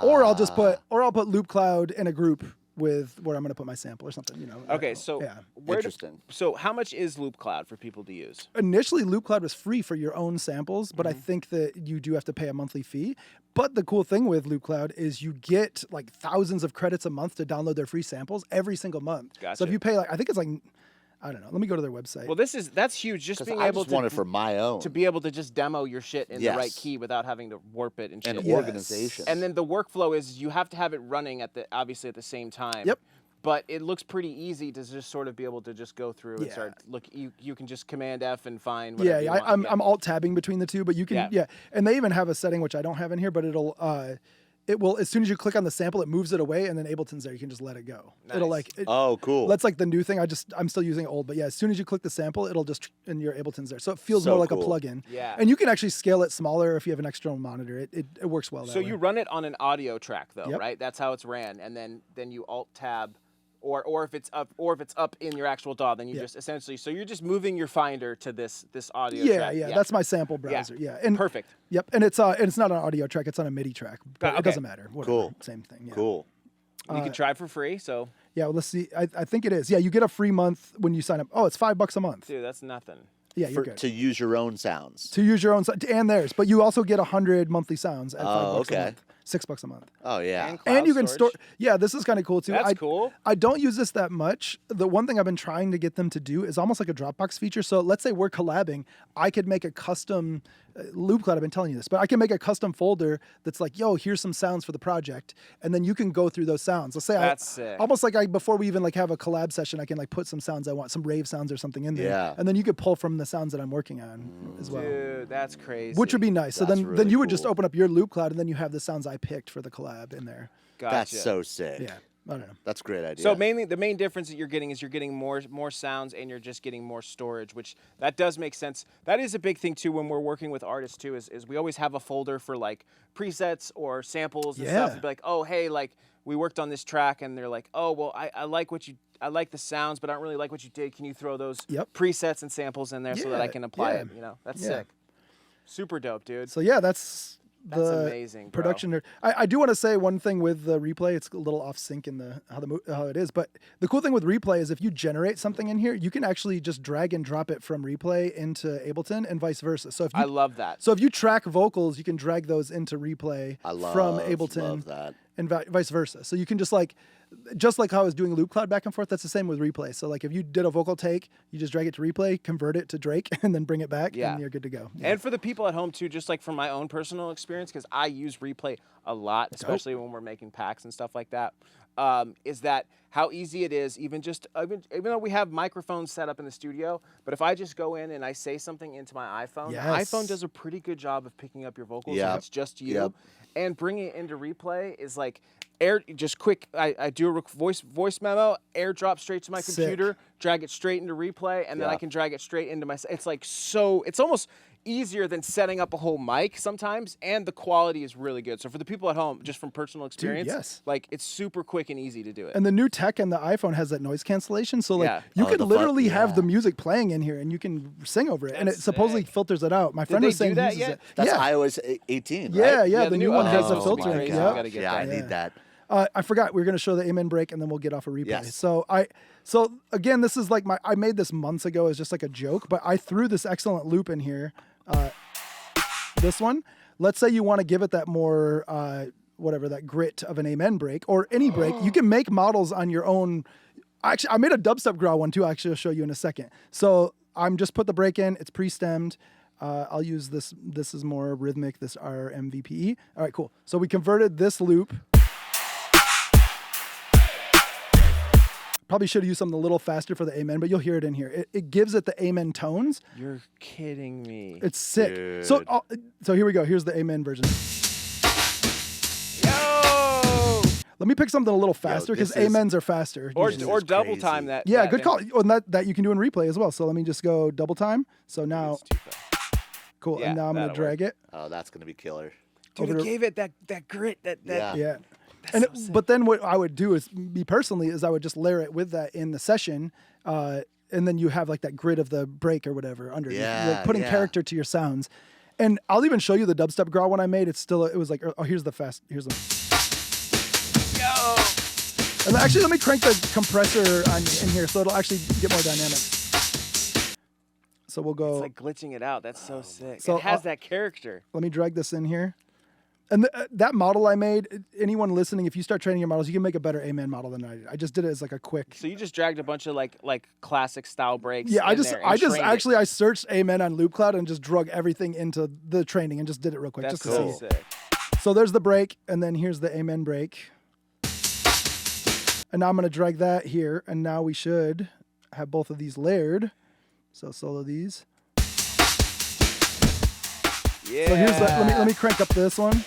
Or I'll put Loopcloud in a group with where I'm going to put my sample or something, Okay, so yeah. Interesting. So how much is Loopcloud for people to use? Initially, Loopcloud was free for your own samples, but Mm-hmm. I think that you do have to pay a monthly fee. But the cool thing with Loopcloud is you get like thousands of credits a month to download their free samples every single month. So Gotcha. if you pay I think it's like, I don't know. Let me go to their website. Well, that's huge. Just 'Cause being I able just want it to for my own. to be able to just demo your shit in the right Yes. key without having to warp it and shit. and Yes. organization. And then the workflow is you have to have it running obviously at the same time. Yep. But it looks pretty easy to just sort of be able to just go through and Yeah. start look. You can just Command F and find. yeah, Whatever you want. I'm alt tabbing between the two, but you can Yeah. And they even have a setting which I don't have in here, but it will as soon as you click on the sample, it moves it away, and then Ableton's there. You can just let it go. It'll Nice. Oh, cool. That's like the new thing. I'm still using old, but yeah, as soon as you click the sample, it'll just and your Ableton's there. So it feels So more like cool. a plugin. Yeah. And you can actually scale it smaller if you have an external monitor. It works well that So way. you run it on an audio track though, Yep. right? That's how it's ran, and then you alt tab, or if it's up in your actual DAW, then you just essentially you're just moving your Finder to this audio track. Yeah, that's my sample browser. Yeah, and Perfect. Yep, and it's not an audio track; it's on a MIDI track. But Okay. it doesn't matter. Whatever, Cool. Same thing. Yeah. Cool. You can try for free. So Yeah, well, let's see. I think it is. Yeah, you get a free month when you sign up. Oh, it's $5 a month. dude, that's nothing. Yeah, you're good. To use your own sounds. To use your own and theirs, but you also get 100 monthly sounds at $5 okay. a month, $6 a month. Oh yeah. And cloud And you can storage. store. Yeah, this is kind of cool too. That's cool. I don't use this that much. The one thing I've been trying to get them to do is almost like a Dropbox feature. So let's say we're collabing. I could make a custom Loopcloud. I've been telling you this, but I can make a custom folder that's like, yo, here's some sounds for the project, and then you can go through those sounds. Let's say That's sick. almost like before we even like have a collab session, I can like put some sounds I want, some rave sounds or something in there, Yeah. and then you could pull from the sounds that I'm working on as well. Dude, that's crazy. Which would be nice. So That's then really you would just cool. open up your Loopcloud, and then you have the sounds I picked for the collab in there. Gotcha. That's so sick. Yeah, I don't know. That's a great idea. So mainly the main difference that you're getting is you're getting more sounds and you're just getting more storage, which that does make sense. That is a big thing too when we're working with artists too, is we always have a folder for like presets or samples and stuff. Yeah. And be like, oh hey, like we worked on this track and they're like, oh well I like the sounds, but I don't really like what you did. Can you throw those Yep. presets and samples in there so that I Yeah, can apply yeah. it? That's Yeah. sick. Super dope, dude. So yeah, that's That's the amazing, bro. production nerd. I do want to say one thing with the replay. It's a little off sync in how it is, but the cool thing with replay is if you generate something in here, you can actually just drag and drop it from replay into Ableton and vice versa. So if you, I love that. So if you track vocals, you can drag those into replay I love from Ableton. love that. and vice versa. So you can just like how I was doing Loopcloud back and forth, that's the same with replay. So like if you did a vocal take, you just drag it to replay, convert it to Drake, and then bring it back, and you're good to go. Yeah. And for the people at home too, just like from my own personal experience, because I use replay a lot, especially when we're making packs and stuff like that, is that how easy it is, even though we have microphones set up in the studio, but if I just go in and I say something into my iPhone, the iPhone does a pretty good job of picking up your vocals if it's just you. Yep. And bringing it into replay is like just quick. I do a voice memo, airdrop straight to my computer, drag it straight into replay, and then I can drag it straight into my. It's like it's almost easier than setting up a whole mic sometimes, and the quality is really good. So for the people at home, just from personal experience, like it's super quick and easy to do it. And the new tech in the iPhone has that noise cancellation, so like you could literally have the music playing in here, and you can sing over it, and it supposedly filters it out. My friend was saying that uses it. That's iOS 18, right? Yeah, the new one has a filter. Yeah, I need that. I forgot we were going to show the Amen break, and then we'll get off a replay. Yes. So again, this is like I made this months ago as just like a joke, but I threw this excellent loop in here. This one, let's say you want to give it that more, that grit of an Amen break or any break. You can make models on your own. Actually, I made a dubstep growl one too. Actually, I'll show you in a second. So I'm just put the break in. It's pre-stemmed. I'll use this. This is more rhythmic. This RMVPE. All right, cool. So we converted this loop. Probably should have used something a little faster for the Amen, but you'll hear it in here. It gives it the Amen tones. You're kidding me. It's sick. Dude. So here we go. Here's the Amen version. Yo! Let me pick something a little faster because Amens are faster. Or double time that. Yeah, good call. Oh, and that you can do in replay as well. So let me just go double time. So now, cool. Yeah, and now I'm going to drag it. Oh, that's going to be killer. Dude, it gave it that grit. Yeah. But then what I would do is, me personally, is I would just layer it with that in the session, and then you have like that grit of the break or whatever underneath. You're like putting character to your sounds. And I'll even show you the dubstep growl one I made. It was like, here's the. Yo! And actually, let me crank the compressor in here so it'll actually get more dynamics. So we'll go. It's like glitching it out. That's so sick. So it has that character. Let me drag this in here. And that model I made, anyone listening, if you start training your models, you can make a better Amen model than I did. I just did it as like a quick. So you just dragged a bunch of like classic style breaks. Yeah, I searched Amen on Loopcloud and just drug everything into the training and just did it real quick. That's just to cool. see. So there's the break, and then here's the Amen break. And now I'm going to drag that here, and now we should have both of these layered. So solo these. Yeah. So here's let me crank up this one.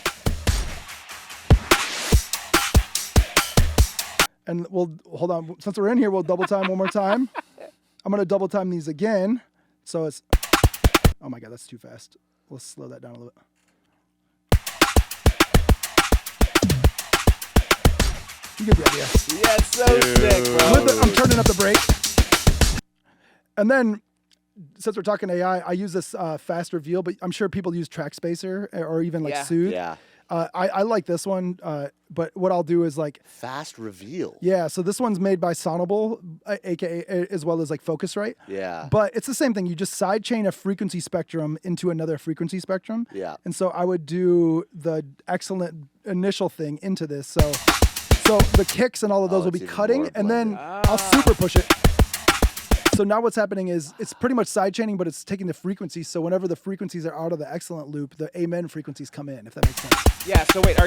And hold on. Since we're in here, we'll double time one more time. I'm going to double time these again. So it's, oh my God, that's too fast. Let's slow that down a little bit. You get the idea. Yeah, it's so sick, bro. I'm turning up the break. And then, since we're talking AI, I use this fast reveal, but I'm sure people use track spacer or even like Soothe. Yeah. I like this one, but what I'll do is like fast reveal. Yeah, so this one's made by Sonable, aka as well as like Focusrite. Yeah. But it's the same thing. You just sidechain a frequency spectrum into another frequency spectrum. Yeah. And so I would do the excellent initial thing into this. So the kicks and all of those will be cutting, and then I'll super push it. So now what's happening is it's pretty much sidechaining, but it's taking the frequencies. So whenever the frequencies are out of the excellent loop, the Amen frequencies come in, if that makes sense. Yeah. So wait,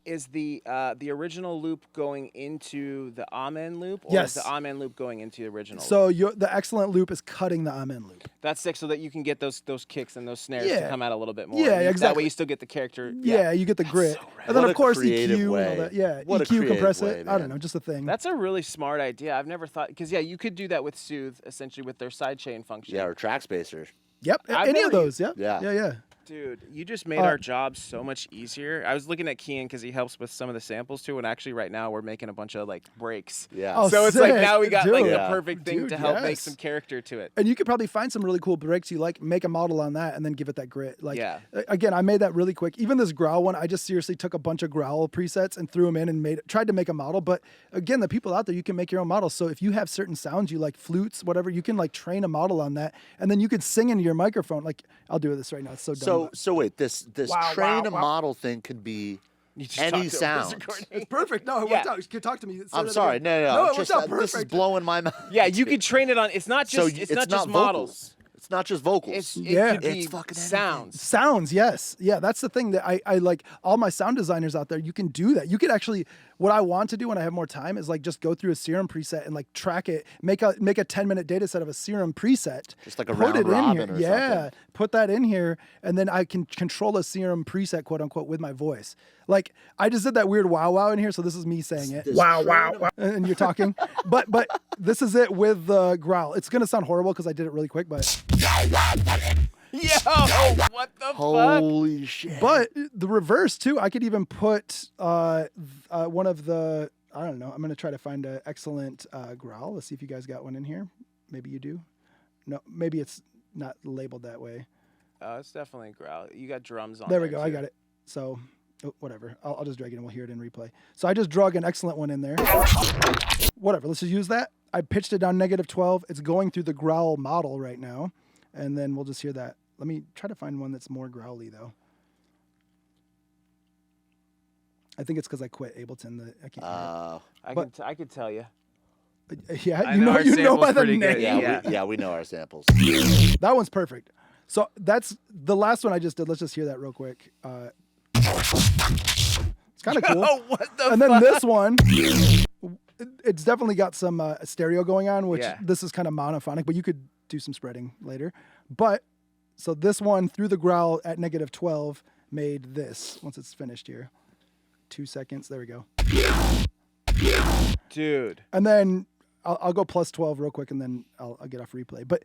is the original loop going into the Amen loop, or is the Amen loop going into the original? So the excellent loop is cutting the Amen loop. That's sick, so that you can get those kicks and those snares to come out a little bit more. Yeah, exactly. That way you still get the character. Yeah, you get the grit. So and then of course creative EQ way. and all that. Yeah, What a EQ, creative compress way, it. man. I don't know, just a thing. That's a really smart idea. I've never thought, because you could do that with Soothe, essentially with their sidechain function. Yeah, or track spacers. Yep, any of those. Yeah. Dude, you just made our job so much easier. I was looking at Kian because he helps with some of the samples too, and actually right now we're making a bunch of like breaks. Yeah. Oh, so it's sick. like now we got like the Yeah. perfect thing to help make some character to it. And you could probably find some really cool breaks you like, make a model on that, and then give it that grit. Like, Yeah. Again, I made that really quick. Even this growl one, I just seriously took a bunch of growl presets and threw them in and tried to make a model. But again, the people out there, you can make your own models. So if you have certain sounds you like, flutes, whatever, you can like train a model on that, and then you could sing into your microphone. Like I'll do this right now. It's so dumb. So wait, this train a model thing can be any sound. It's perfect. No, it worked out. You can talk to me. I'm sorry. No. it worked out perfect. This is blowing my mind. Yeah, you can train it on. It's not just. It's not just models. It's not just vocals. It's fucking sounds. Sounds, yes. Yeah, that's the thing that I like. All my sound designers out there, you can do that. You could actually, what I want to do when I have more time is like just go through a Serum preset and like track it, make a 10-minute data set of a Serum preset. Just like a round robin or something. Put that in here, and then I can control a Serum preset, quote unquote, with my voice. Like I just did that weird wow in here, so this is me saying it. Wow, and you're talking. but this is it with the growl. It's gonna sound horrible because I did it really quick, but. Yo, what the fuck? Holy shit. But the reverse too, I could even put one of the, I don't know, I'm going to try to find an excellent growl. Let's see if you guys got one in here. Maybe you do. No, maybe it's not labeled that way. It's definitely a growl. You got drums on there. There we go. too. I got it. So whatever. I'll just drag it and we'll hear it in replay. So I just drug an excellent one in there. Whatever. Let's just use that. I pitched it down -12. It's going through the growl model right now. And then we'll just hear that. Let me try to find one that's more growly, though. I think it's because I quit Ableton. I can't I could tell you. Yeah, you know by the name. Yeah, we know our samples. That one's perfect. So that's the last one I just did. Let's just hear that real quick. It's kind of cool. Oh, what the And fuck? then this one, it's definitely got some stereo going on, which this is kind of monophonic, but you could do some spreading later. But so this one through the growl at -12 made this once it's finished here. 2 seconds. There we go. Dude. And then I'll go +12 real quick and then I'll get off replay. But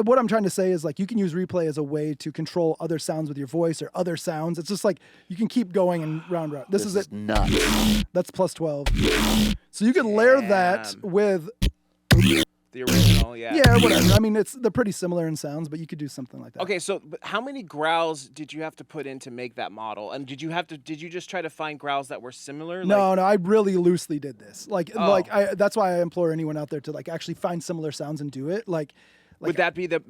what I'm trying to say is like you can use replay as a way to control other sounds with your voice or other sounds. It's just like you can keep going and round. This is it. Nuts. That's +12. So you can layer that with The original, yeah. Yeah, whatever. I mean, they're pretty similar in sounds, but you could do something like that. Okay, so but how many growls did you have to put in to make that model? And did you just try to find growls that were similar? No, I really loosely did this. That's why I implore anyone out there to like actually find similar sounds and do it. Like would that be the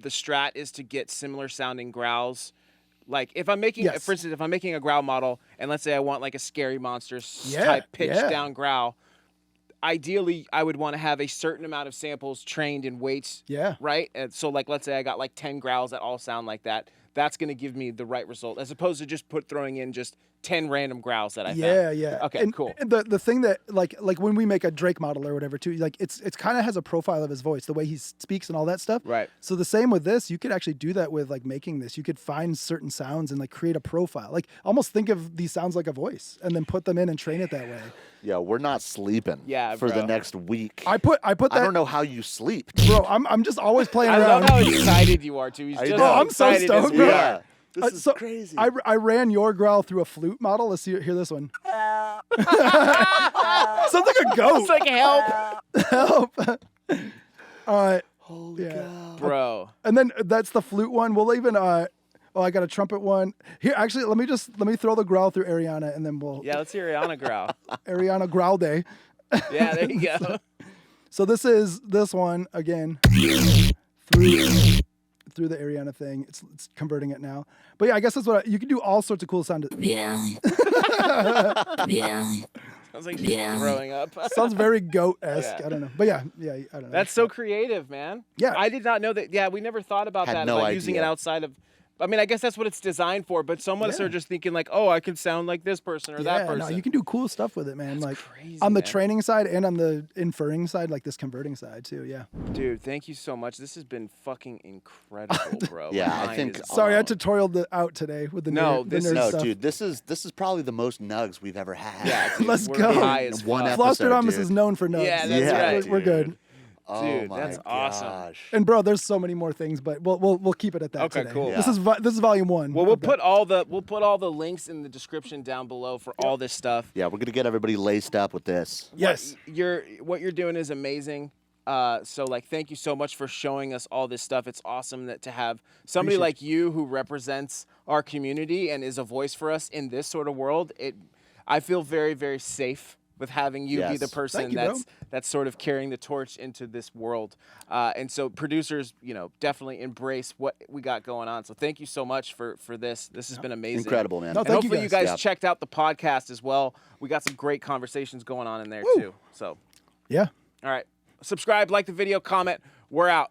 strat is to get similar sounding growls? Like if I'm making, for instance, if I'm making a growl model, and let's say I want like a scary monster type pitch down growl. Ideally, I would want to have a certain amount of samples trained in weights. Yeah. Right? And so, like, let's say I got like 10 growls that all sound like that. That's going to give me the right result, as opposed to just throwing in just 10 random growls that I found. Yeah. Okay, cool. And the thing that like when we make a Drake model or whatever too, like it's kind of has a profile of his voice, the way he speaks and all that stuff. Right. So the same with this, you could actually do that with like making this. You could find certain sounds and like create a profile. Like almost think of these sounds like a voice and then put them in and train it that way. Yeah, we're not sleeping. For the next week. I put that. I don't know how you sleep, bro. I'm just always playing I around. love how excited you are too. He's just I'm so excited as stoked, we bro. are. This is crazy. I ran your growl through a flute model. Let's hear this one. Sounds like a goat. It's like help. Help. All right. Holy cow. Bro. And then that's the flute one. We'll even I got a trumpet one. Here, actually, let me throw the growl through Ariana and then we'll Yeah, let's hear Ariana growl. Ariana growl day. Yeah, there you go. So this is this one again through the Ariana thing. It's converting it now. But yeah, I guess that's what you can do all sorts of cool sound. Yeah. Sounds like she's throwing up. Sounds very goat-esque. Yeah. I don't know. But yeah, I don't know. That's so creative, man. Yeah. I did not know that. Yeah, we never thought about Had that, no about using it idea. outside of. I mean, I guess that's what it's designed for, but some of us are just thinking like, oh, I can sound like this person or that person. No, you can do cool stuff with it, man. That's like crazy, on the man. training side and on the inferring side, like this converting side too. Yeah. Dude, thank you so much. This has been fucking incredible, bro. Yeah, My I mind think- is Sorry, I blown. tutorialed out today with the nerd, the nerd No, stuff. dude, this is probably the most nugs we've ever had. Yeah, dude, Let's we're go. high as One fuck. episode, Flosstradamus dude. is known for nugs. Yeah, that's Yeah, right. We're good. Oh Dude, my that's awesome. gosh. And bro, there's so many more things, but we'll keep it at that Okay, today. cool. This is volume 1. Well, we'll put all the links in the description down below for all this stuff. Yeah, we're gonna get everybody laced up with this. Yes. What you're doing is amazing. So like, thank you so much for showing us all this stuff. It's awesome to have somebody like you who represents our community and is a voice for us in this sort of world. I feel very, very safe with having you be the person Thank you, that's sort of carrying the torch into this world. And so producers, definitely embrace what we got going on. So thank you so much for this. This has been amazing. Incredible, man. No, And thank hopefully you guys. checked out the podcast as well. We got some great conversations going on in there too. So Yeah. all right. Subscribe, like the video, comment. We're out.